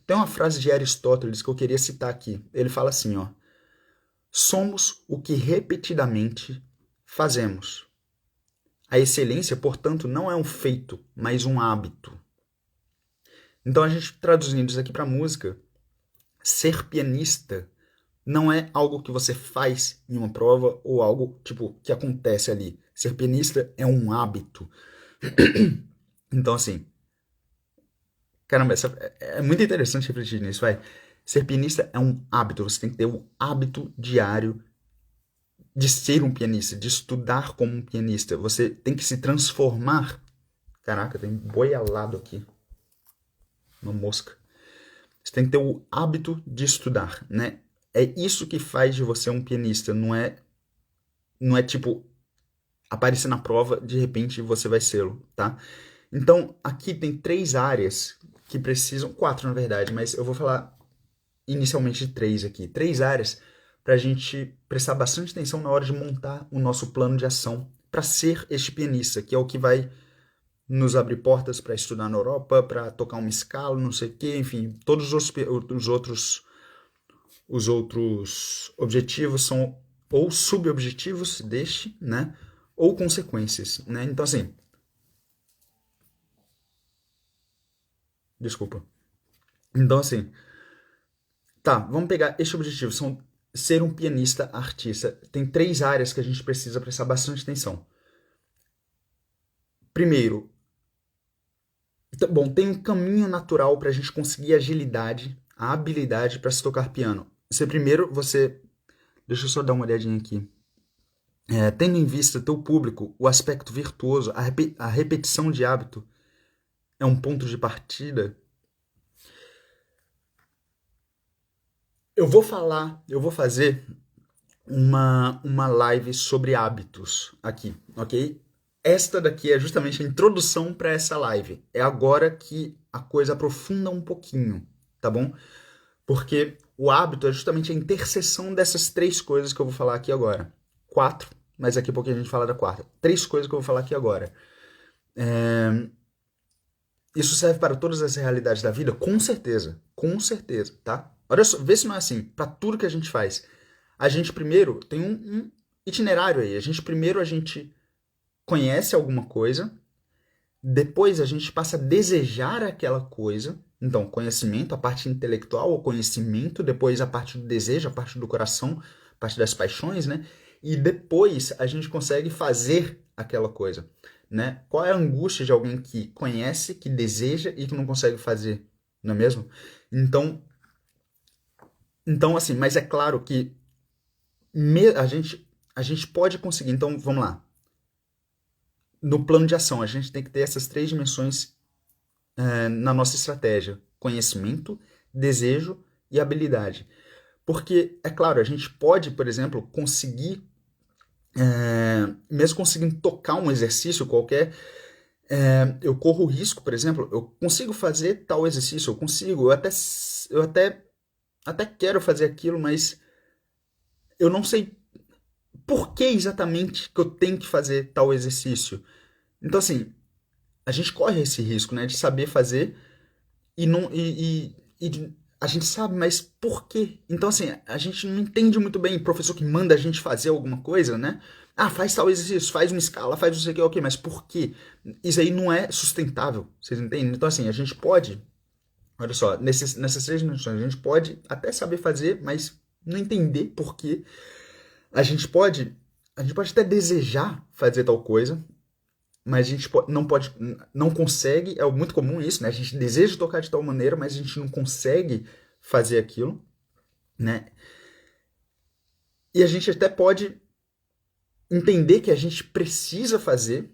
Tem uma frase de Aristóteles que eu queria citar aqui. Ele fala assim, ó: Somos o que repetidamente fazemos. A excelência, portanto, não é um feito, mas um hábito. Então, a gente traduzindo isso aqui para música, ser pianista não é algo que você faz em uma prova ou algo tipo que acontece ali. Ser pianista é um hábito. Então, assim, caramba, é muito interessante refletir nisso, vai. Ser pianista é um hábito, você tem que ter o hábito diário de ser um pianista, de estudar como um pianista. Você tem que se transformar. Caraca, tem boi alado aqui. Uma mosca. Você tem que ter o hábito de estudar, né? É isso que faz de você um pianista. Não é tipo aparecer na prova, de repente você vai sê-lo, tá? Então, aqui tem 3 áreas que precisam, 4 na verdade, mas eu vou falar inicialmente de 3 aqui. 3 áreas para a gente prestar bastante atenção na hora de montar o nosso plano de ação para ser este pianista, que é o que vai nos abrir portas para estudar na Europa, para tocar uma escala, não sei o quê, enfim, todos os outros objetivos são ou subobjetivos deste, né, ou consequências, né? Então, assim, desculpa. Então, assim, tá, vamos pegar este objetivo, são ser um pianista artista. Tem 3 áreas que a gente precisa prestar bastante atenção. Primeiro, bom, tem um caminho natural para a gente conseguir agilidade, a habilidade para se tocar piano. Deixa eu só dar uma olhadinha aqui. Tendo em vista teu público, o aspecto virtuoso, a repetição de hábito é um ponto de partida. Eu vou fazer uma live sobre hábitos aqui, ok? Esta daqui é justamente a introdução para essa live. É agora que a coisa aprofunda um pouquinho, tá bom? Porque o hábito é justamente a interseção dessas 3 coisas que eu vou falar aqui agora. 4, mas daqui a pouco a gente fala da quarta. 3 coisas que eu vou falar aqui agora. Isso serve para todas as realidades da vida? Com certeza, tá? Olha só, vê se não é assim. Para tudo que a gente faz. A gente primeiro tem um itinerário aí. A gente conhece alguma coisa, depois a gente passa a desejar aquela coisa. Então, conhecimento, a parte intelectual, o conhecimento, depois a parte do desejo, a parte do coração, a parte das paixões, né? E depois a gente consegue fazer aquela coisa, né? Qual é a angústia de alguém que conhece, que deseja e que não consegue fazer, não é mesmo? Então, assim, mas é claro que a gente pode conseguir. Então, vamos lá. No plano de ação, a gente tem que ter essas 3 dimensões na nossa estratégia: conhecimento, desejo e habilidade. Porque, é claro, a gente pode, por exemplo, conseguir, mesmo conseguindo tocar um exercício qualquer, eu corro o risco, por exemplo, eu consigo fazer tal exercício, eu até quero fazer aquilo, mas eu não sei por que exatamente que eu tenho que fazer tal exercício. Então, assim, a gente corre esse risco, né, de saber fazer e não e a gente sabe, mas por quê? Então, assim, a gente não entende muito bem o professor que manda a gente fazer alguma coisa, né? Ah, faz tal exercício, faz uma escala, faz não sei o que, ok, mas por quê? Isso aí não é sustentável, vocês entendem? Então, assim, a gente pode, olha só, nessas 3 dimensões, a gente pode até saber fazer, mas não entender por quê. A gente pode até desejar fazer tal coisa, mas a gente não consegue, é muito comum isso, né? A gente deseja tocar de tal maneira, mas a gente não consegue fazer aquilo, né? E a gente até pode entender que a gente precisa fazer,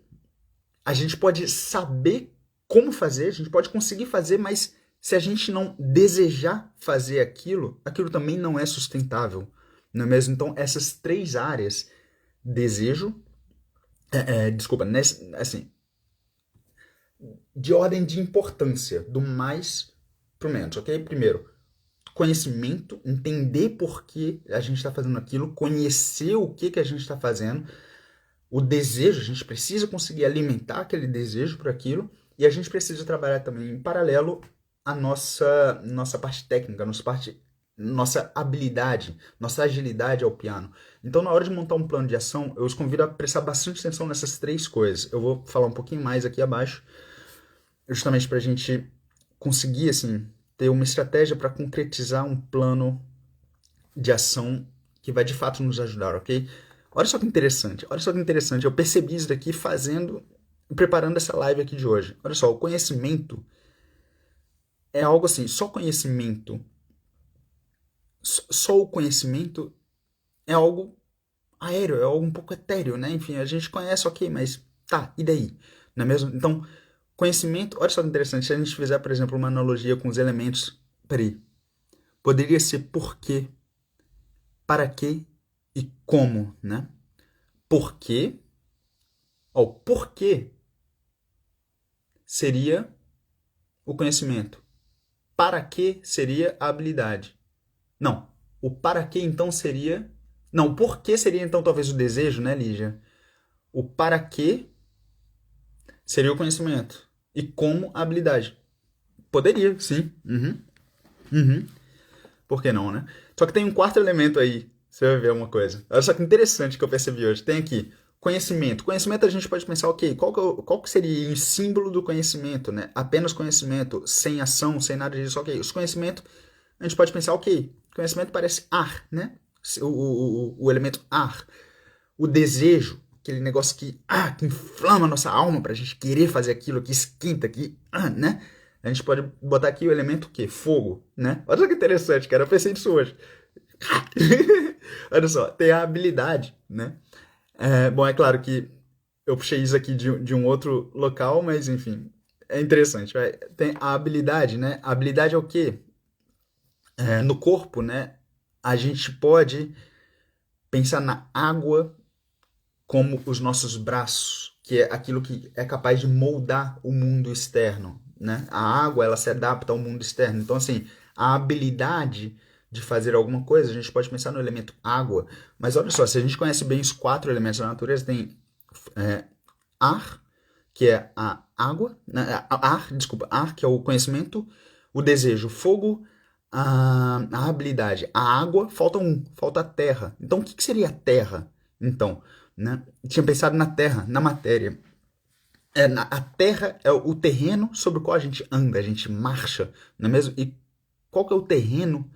a gente pode saber como fazer, a gente pode conseguir fazer, mas se a gente não desejar fazer aquilo, aquilo também não é sustentável, não é mesmo? Então, essas 3 áreas, desejo, desculpa, assim, de ordem de importância, do mais pro menos, ok? Primeiro, conhecimento, entender por que a gente está fazendo aquilo, conhecer o que a gente está fazendo, o desejo, a gente precisa conseguir alimentar aquele desejo por aquilo, e a gente precisa trabalhar também em paralelo a nossa parte técnica, a nossa parte nossa habilidade, nossa agilidade ao piano. Então, na hora de montar um plano de ação, eu os convido a prestar bastante atenção nessas três coisas. Eu vou falar um pouquinho mais aqui abaixo, justamente para a gente conseguir, assim, ter uma estratégia para concretizar um plano de ação que vai de fato nos ajudar, ok? Olha só que interessante, olha só que interessante. Eu percebi isso daqui preparando essa live aqui de hoje. Olha só, o conhecimento é algo assim, só conhecimento, só o conhecimento é algo aéreo, é algo um pouco etéreo, né? Enfim, a gente conhece, ok, mas tá, e daí? Não é mesmo? Então, conhecimento, olha só que interessante, se a gente fizer, por exemplo, uma analogia com os elementos, peraí, poderia ser por quê, para quê e como, né? Por quê, ó, por quê seria o conhecimento, para quê seria a habilidade. Não, o para quê então seria, não, o porquê seria então talvez o desejo, né, Lígia? O para quê seria o conhecimento. E como a habilidade. Poderia, sim. Uhum. Uhum. Por que não, né? Só que tem um quarto elemento aí. Você vai ver uma coisa. Olha só que interessante que eu percebi hoje. Tem aqui conhecimento. Conhecimento a gente pode pensar, ok, qual que seria o símbolo do conhecimento, né? Apenas conhecimento, sem ação, sem nada disso, ok. Os conhecimentos, a gente pode pensar, ok, conhecimento parece ar, né? O elemento ar. O desejo, aquele negócio que inflama a nossa alma pra gente querer fazer aquilo, que esquenta, né? A gente pode botar aqui o elemento o quê? Fogo, né? Olha só que interessante, cara. Eu pensei nisso hoje. Olha só, tem a habilidade, né? Bom, é claro que eu puxei isso aqui de um outro local, mas enfim, é interessante. Vai. Tem a habilidade, né? A habilidade é o quê? No corpo, né? A gente pode pensar na água como os nossos braços, que é aquilo que é capaz de moldar o mundo externo, né? A água, ela se adapta ao mundo externo. Então, assim, a habilidade de fazer alguma coisa, a gente pode pensar no elemento água. Mas olha só, se a gente conhece bem os quatro elementos da natureza, tem ar, que é a água, né? Ar, que é o conhecimento, o desejo, o fogo, a habilidade. A água, falta a terra. Então, o que seria a terra? Então, né? Tinha pensado na terra, na matéria. A terra é o terreno sobre o qual a gente anda, a gente marcha, não é mesmo? E qual que é o terreno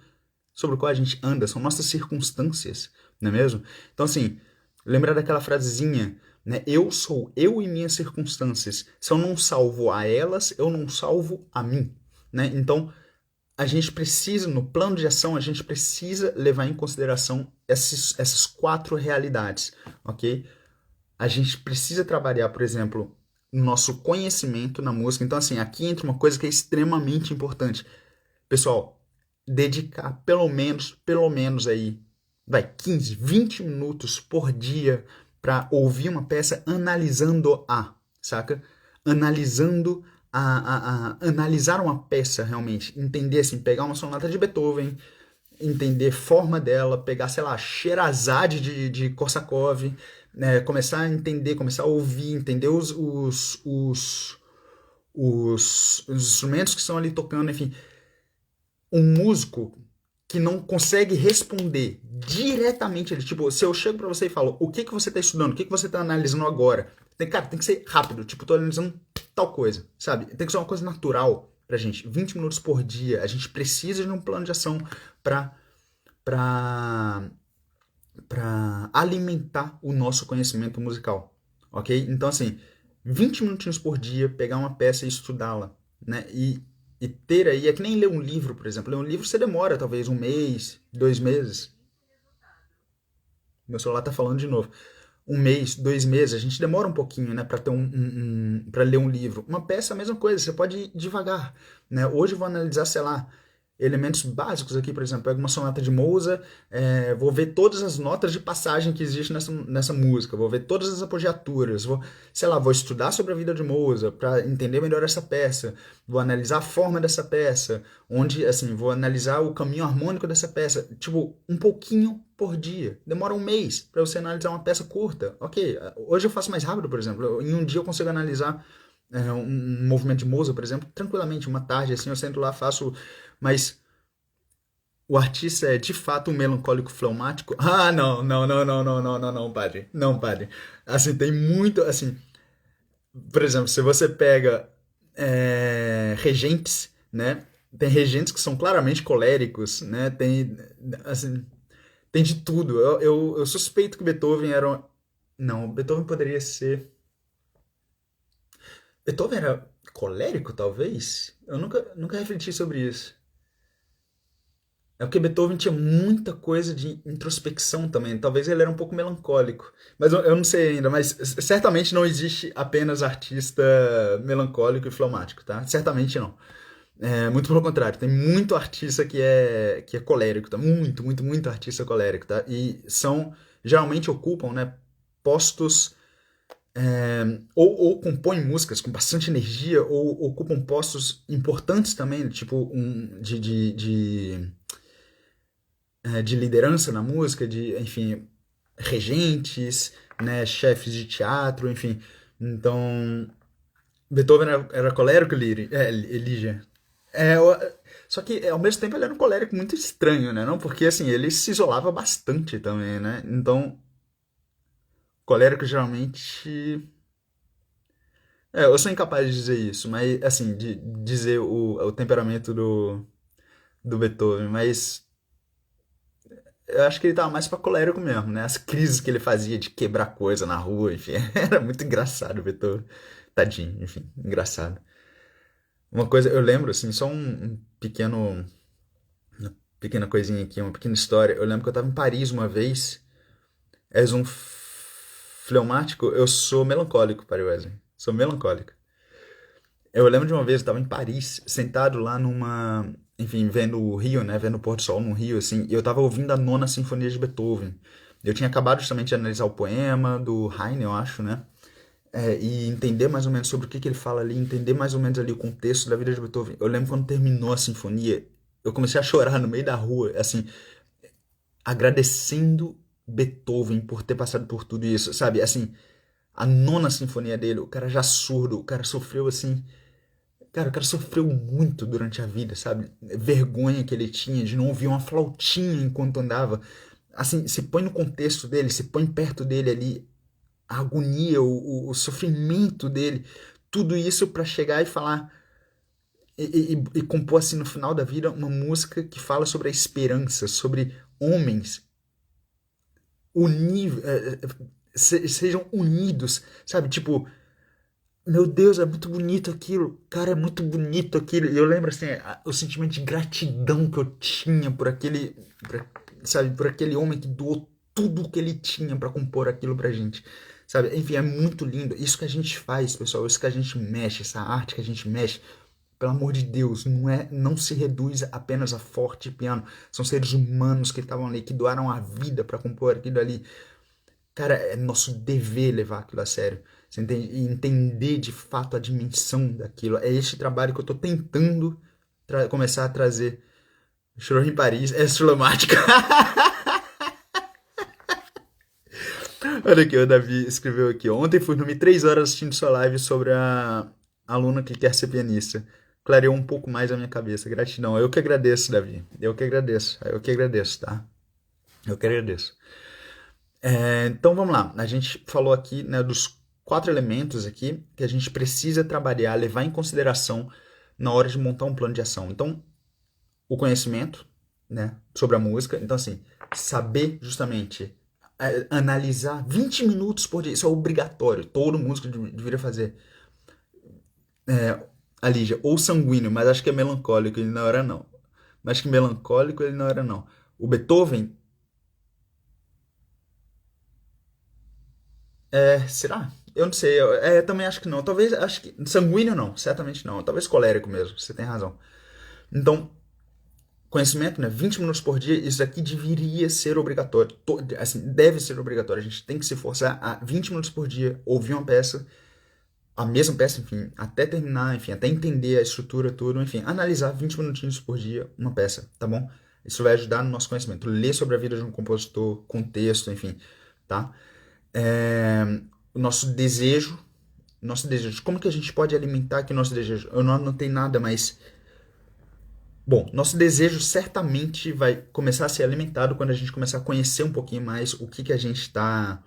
sobre o qual a gente anda? São nossas circunstâncias, não é mesmo? Então, assim, lembrar daquela frasezinha, né? Eu sou eu e minhas circunstâncias. Se eu não salvo a elas, eu não salvo a mim, né? Então, a gente precisa, no plano de ação, a gente precisa levar em consideração essas quatro realidades, ok? A gente precisa trabalhar, por exemplo, no nosso conhecimento na música. Então, assim, aqui entra uma coisa que é extremamente importante. Pessoal, dedicar pelo menos aí, 15, 20 minutos por dia para ouvir uma peça analisando-a, saca? Analisando analisar uma peça realmente, entender assim, pegar uma sonata de Beethoven, entender a forma dela, pegar, sei lá, Sherazade de Korsakov, né, começar a entender, começar a ouvir, entender os instrumentos que estão ali tocando, enfim. Um músico que não consegue responder diretamente, ele, tipo, se eu chego pra você e falo, o que você tá estudando, o que você tá analisando agora, cara, tem que ser rápido, tipo, tô analisando tal coisa, sabe? Tem que ser uma coisa natural pra gente, 20 minutos por dia, a gente precisa de um plano de ação pra alimentar o nosso conhecimento musical, ok? Então, assim, 20 minutinhos por dia, pegar uma peça e estudá-la, né? E ter aí, é que nem ler um livro, por exemplo. Ler um livro você demora talvez um mês, 2 meses. Meu celular tá falando de novo. Um mês, 2 meses, a gente demora um pouquinho, né, para ter para ler um livro. Uma peça é a mesma coisa, você pode ir devagar, né? Hoje eu vou analisar, sei lá, elementos básicos aqui, por exemplo, pego uma sonata de Mozart, vou ver todas as notas de passagem que existem nessa música, vou ver todas as apogiaturas, vou estudar sobre a vida de Mozart para entender melhor essa peça, vou analisar a forma dessa peça, assim, vou analisar o caminho harmônico dessa peça, tipo, um pouquinho por dia. Demora um mês para você analisar uma peça curta. Ok, hoje eu faço mais rápido, por exemplo, em um dia eu consigo analisar um movimento de Mozart, por exemplo, tranquilamente, uma tarde, assim, eu sento lá, faço. Mas o artista é de fato um melancólico fleumático? Ah, não, não, não, não, não, não, não, não, padre. Não, padre. Assim, tem muito, assim, por exemplo, se você pega regentes, né? Tem regentes que são claramente coléricos, né? Tem, assim, tem de tudo. Eu suspeito que Beethoven era. Não, Beethoven poderia ser. Beethoven era colérico, talvez? Eu nunca refleti sobre isso. É porque Beethoven tinha muita coisa de introspecção também. Talvez ele era um pouco melancólico. Mas eu não sei ainda. Mas certamente não existe apenas artista melancólico e fleumático, tá? Certamente não. Muito pelo contrário. Tem muito artista que é colérico, tá? Muito, muito, muito artista colérico, tá? E geralmente ocupam, né, postos ou compõem músicas com bastante energia ou ocupam postos importantes também, tipo de liderança na música, de, enfim, regentes, né, chefes de teatro, enfim. Então, Beethoven era colérico, Lígia. É, só que, ao mesmo tempo, ele era um colérico muito estranho, né? Não? Porque, assim, ele se isolava bastante também, né? Então, colérico geralmente... eu sou incapaz de dizer isso, mas, assim, de dizer o temperamento do Beethoven, mas eu acho que ele tava mais pra colérico mesmo, né? As crises que ele fazia de quebrar coisa na rua, enfim, era muito engraçado o Beethoven. Tadinho, enfim, engraçado. Uma coisa, eu lembro, assim, só um pequeno, uma pequena coisinha aqui, uma pequena história. Eu lembro que eu tava em Paris uma vez, és um fleumático, eu sou melancólico, Padre Wesley. Sou melancólico. Eu lembro de uma vez, eu tava em Paris, sentado lá enfim, vendo o Rio, né, vendo o pôr do sol no Rio, assim, e eu tava ouvindo a Nona Sinfonia de Beethoven. Eu tinha acabado justamente de analisar o poema do Heine, eu acho, né, e entender mais ou menos sobre o que ele fala ali, entender mais ou menos ali o contexto da vida de Beethoven. Eu lembro quando terminou a sinfonia, eu comecei a chorar no meio da rua, assim, agradecendo Beethoven por ter passado por tudo isso, sabe? Assim, a Nona Sinfonia dele, o cara já surdo, o cara sofreu, assim, cara, o cara sofreu muito durante a vida, sabe? Vergonha que ele tinha de não ouvir uma flautinha enquanto andava. Assim, se põe no contexto dele, se põe perto dele ali, a agonia, o sofrimento dele, tudo isso pra chegar e falar e compor assim no final da vida uma música que fala sobre a esperança, sobre homens sejam unidos, sabe? Tipo, meu Deus, é muito bonito aquilo. Cara, é muito bonito aquilo. E eu lembro, assim, o sentimento de gratidão que eu tinha sabe, por aquele homem que doou tudo que ele tinha pra compor aquilo pra gente. Sabe? Enfim, é muito lindo. Isso que a gente faz, pessoal, isso que a gente mexe, essa arte que a gente mexe, pelo amor de Deus, não se reduz apenas a forte piano. São seres humanos que estavam ali, que doaram a vida pra compor aquilo ali. Cara, é nosso dever levar aquilo a sério. Você entende? E entender de fato a dimensão daquilo. É este trabalho que eu tô tentando começar a trazer. Chorou em Paris, é estromática. Olha aqui, o Davi escreveu aqui. Ontem fui dormir 3 horas assistindo sua live sobre a aluna que quer ser pianista. Clareou um pouco mais a minha cabeça. Gratidão. Eu que agradeço, Davi. Eu que agradeço. Eu que agradeço, tá? Eu que agradeço. Então vamos lá. A gente falou aqui, né, dos 4 elementos aqui que a gente precisa trabalhar, levar em consideração na hora de montar um plano de ação. Então, o conhecimento, né, sobre a música. Então, assim, saber justamente analisar 20 minutos por dia. Isso é obrigatório. Todo músico deveria fazer. A Lígia, ou sanguíneo, mas acho que é melancólico, ele não era não. Mas acho que melancólico ele não era não. O Beethoven, será? Eu não sei, também acho que não. Talvez, acho que sanguíneo não, certamente não. Talvez colérico mesmo, você tem razão. Então, conhecimento, né? 20 minutos por dia, isso aqui deveria ser obrigatório. Assim, deve ser obrigatório. A gente tem que se forçar a 20 minutos por dia ouvir uma peça, a mesma peça, enfim, até terminar, enfim, até entender a estrutura, tudo, enfim, analisar 20 minutinhos por dia uma peça, tá bom? Isso vai ajudar no nosso conhecimento. Ler sobre a vida de um compositor, contexto, enfim, tá? É, o nosso desejo, como que a gente pode alimentar aqui o nosso desejo? Eu não anotei nada, mas Bom, nosso desejo certamente vai começar a ser alimentado quando a gente começar a conhecer um pouquinho mais o que que a gente tá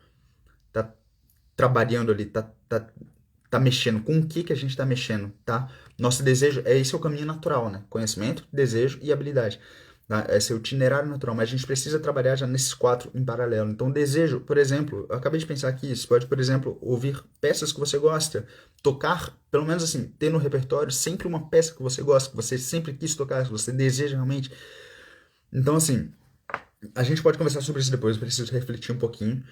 trabalhando ali, tá mexendo, com o que que a gente está mexendo, tá? Nosso desejo, esse é o caminho natural, né? Conhecimento, desejo e habilidade. Tá? Esse é o itinerário natural, mas a gente precisa trabalhar já nesses quatro em paralelo. Então, desejo, por exemplo, eu acabei de pensar aqui, você pode, por exemplo, ouvir peças que você gosta, tocar, pelo menos assim, ter no repertório sempre uma peça que você gosta, que você sempre quis tocar, que você deseja realmente. Então, assim, a gente pode conversar sobre isso depois, eu preciso refletir um pouquinho,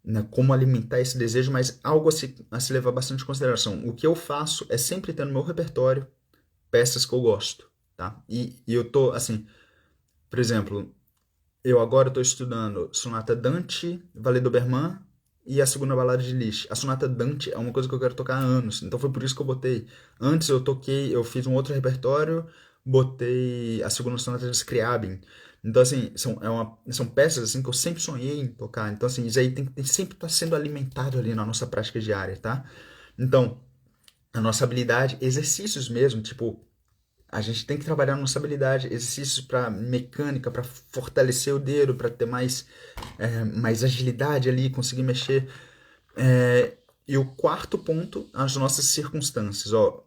né, como alimentar esse desejo, mas algo a se levar bastante em consideração. O que eu faço é sempre ter no meu repertório peças que eu gosto, tá? E eu tô, assim, por exemplo, eu agora estou estudando Sonata Dante, Valet d'Obermann e a segunda balada de Liszt. A Sonata Dante é uma coisa que eu quero tocar há anos, então foi por isso que eu botei. Antes eu fiz um outro repertório, botei a segunda sonata de Scriabin. Então, assim, são peças assim, que eu sempre sonhei em tocar. Então, assim, isso aí tem sempre estar sendo alimentado ali na nossa prática diária, tá? Então, a nossa habilidade, exercícios mesmo, tipo, a gente tem que trabalhar nossa habilidade, exercícios para mecânica, para fortalecer o dedo, para ter mais agilidade ali, conseguir mexer. E o quarto ponto, as nossas circunstâncias. Ó,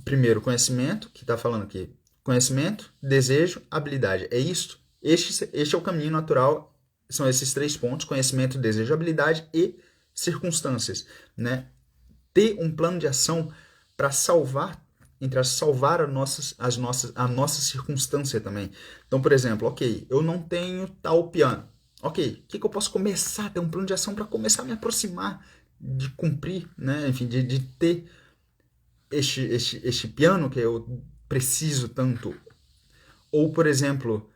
primeiro, conhecimento, que está falando aqui. Conhecimento, desejo, habilidade. É isso. Este é o caminho natural. São esses três pontos: conhecimento, desejo, habilidade e circunstâncias, né? Ter um plano de ação para salvar a nossa circunstância também. Então, por exemplo, ok, eu não tenho tal piano. Ok, o que eu posso começar? Ter um plano de ação para começar a me aproximar de cumprir, né? Enfim, de ter este piano que eu preciso tanto. Ou, por exemplo,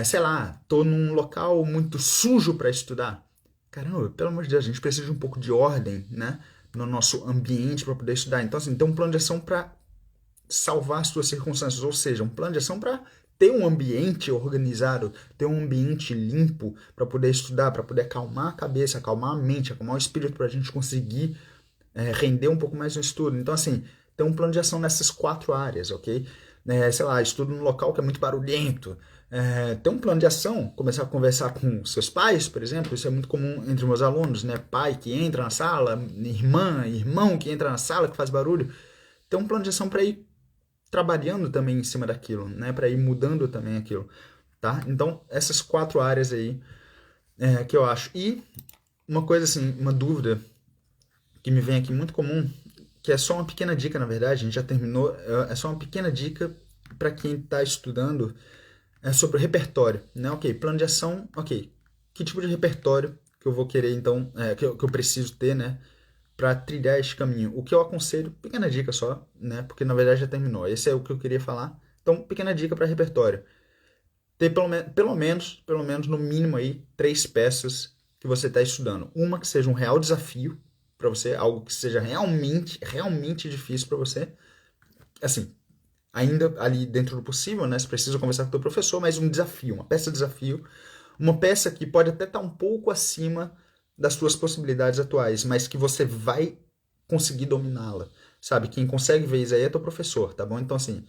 sei lá, tô num local muito sujo para estudar. Caramba, pelo amor de Deus, a gente precisa de um pouco de ordem, né? No nosso ambiente para poder estudar. Então, assim, tem um plano de ação para salvar as suas circunstâncias, ou seja, um plano de ação para ter um ambiente organizado, ter um ambiente limpo para poder estudar, para poder acalmar a cabeça, acalmar a mente, acalmar o espírito para a gente conseguir render um pouco mais no estudo. Então, assim, ter um plano de ação nessas quatro áreas, ok? Sei lá, estudo num local que é muito barulhento. Ter um plano de ação, começar a conversar com seus pais, por exemplo, isso é muito comum entre meus alunos, né? Pai que entra na sala, irmão que entra na sala, que faz barulho. Ter um plano de ação para ir trabalhando também em cima daquilo, né? Para ir mudando também aquilo, tá? Então, essas quatro áreas aí que eu acho. E uma coisa assim, uma dúvida que me vem aqui muito comum, que é só uma pequena dica, na verdade, a gente já terminou, é só uma pequena dica para quem está estudando sobre o repertório, né? Ok, plano de ação, ok. Que tipo de repertório que eu vou querer, então, que eu preciso ter, né? Para trilhar este caminho. O que eu aconselho, pequena dica só, né? Porque na verdade já terminou. Esse é o que eu queria falar. Então, pequena dica para repertório. Ter pelo menos, no mínimo aí, três peças que você está estudando. Uma que seja um real desafio para você, algo que seja realmente, realmente difícil para você. Assim, ainda ali dentro do possível, né? Você precisa conversar com o teu professor, mas um desafio, uma peça de desafio. Uma peça que pode até estar um pouco acima das suas possibilidades atuais, mas que você vai conseguir dominá-la. Sabe? Quem consegue ver isso aí é teu professor, tá bom? Então, assim,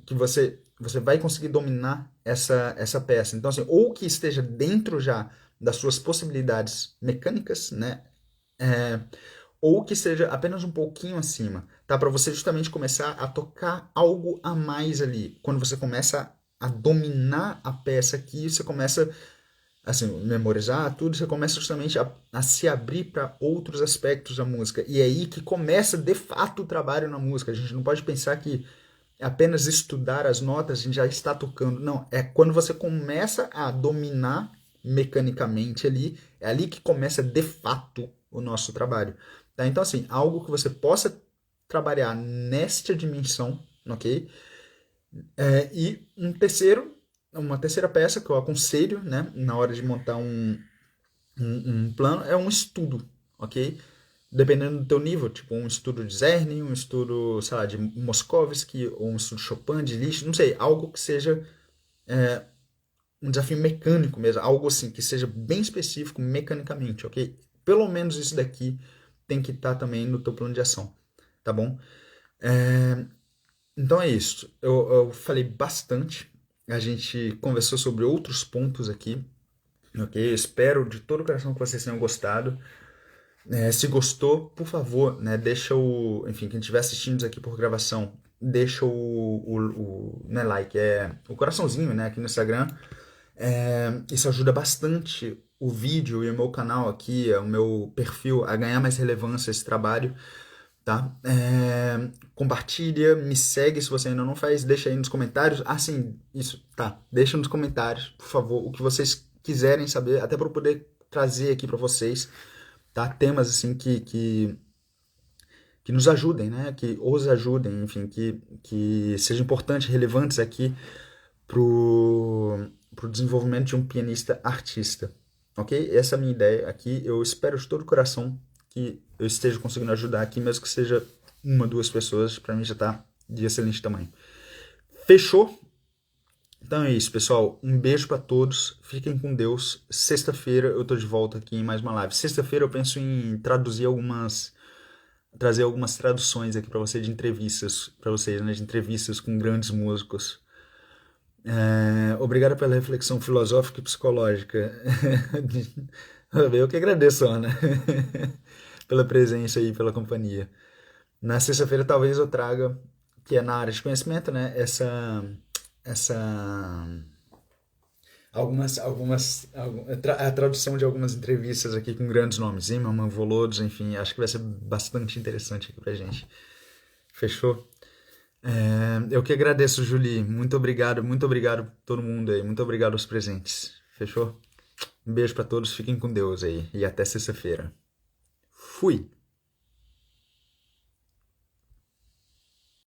que você vai conseguir dominar essa peça. Então, assim, ou que esteja dentro já das suas possibilidades mecânicas, né? É, ou que seja apenas um pouquinho acima, tá? Para você justamente começar a tocar algo a mais ali. Quando você começa a dominar a peça aqui, você começa assim, memorizar tudo, você começa justamente a se abrir para outros aspectos da música. E é aí que começa de fato o trabalho na música. A gente não pode pensar que apenas estudar as notas a gente já está tocando. Não, é quando você começa a dominar mecanicamente ali, é ali que começa de fato o nosso trabalho. Tá? Então, assim, algo que você possa trabalhar nesta dimensão, ok? E uma terceira peça que eu aconselho, né, na hora de montar um plano, é um estudo, ok? Dependendo do teu nível, tipo um estudo de Czerny, um estudo, sei lá, de Moskovsky, ou um estudo de Chopin, de Liszt, não sei, algo que seja um desafio mecânico mesmo, algo assim, que seja bem específico mecanicamente, ok? Pelo menos isso daqui tem que estar também no teu plano de ação, tá bom? Então é isso. Eu falei bastante. A gente conversou sobre outros pontos aqui. Ok? Eu espero de todo o coração que vocês tenham gostado. Se gostou, por favor, né, deixa o. Enfim, quem estiver assistindo isso aqui por gravação, deixa não é like, é o coraçãozinho, né, aqui no Instagram. Isso ajuda bastante o vídeo e o meu canal aqui, o meu perfil, a ganhar mais relevância esse trabalho, tá? Compartilha, me segue se você ainda não faz, deixa aí nos comentários. Ah, sim, isso, tá. Deixa nos comentários, por favor, o que vocês quiserem saber, até para eu poder trazer aqui para vocês, tá? Temas assim que nos ajudem, né? Que os ajudem, enfim, que sejam importantes, relevantes aqui pro desenvolvimento de um pianista artista, ok? Essa é a minha ideia aqui. Eu espero de todo o coração que eu esteja conseguindo ajudar aqui, mesmo que seja uma, duas pessoas, para mim já tá de excelente tamanho. Fechou? Então é isso, pessoal. Um beijo para todos. Fiquem com Deus. Sexta-feira eu tô de volta aqui em mais uma live. Sexta-feira eu penso em trazer algumas traduções aqui para você de entrevistas, para vocês, né, de entrevistas com grandes músicos. Obrigado pela reflexão filosófica e psicológica. Eu que agradeço, Ana, pela presença aí, pela companhia. Na sexta-feira talvez eu traga, que é na área de conhecimento, né, essa a tradução de algumas entrevistas aqui com grandes nomes, Zimmermann, Volodos, enfim, acho que vai ser bastante interessante aqui pra gente. Fechou? Eu que agradeço, Julie. Muito obrigado a todo mundo aí. Muito obrigado aos presentes. Fechou? Um beijo pra todos, fiquem com Deus aí. E até sexta-feira. Fui!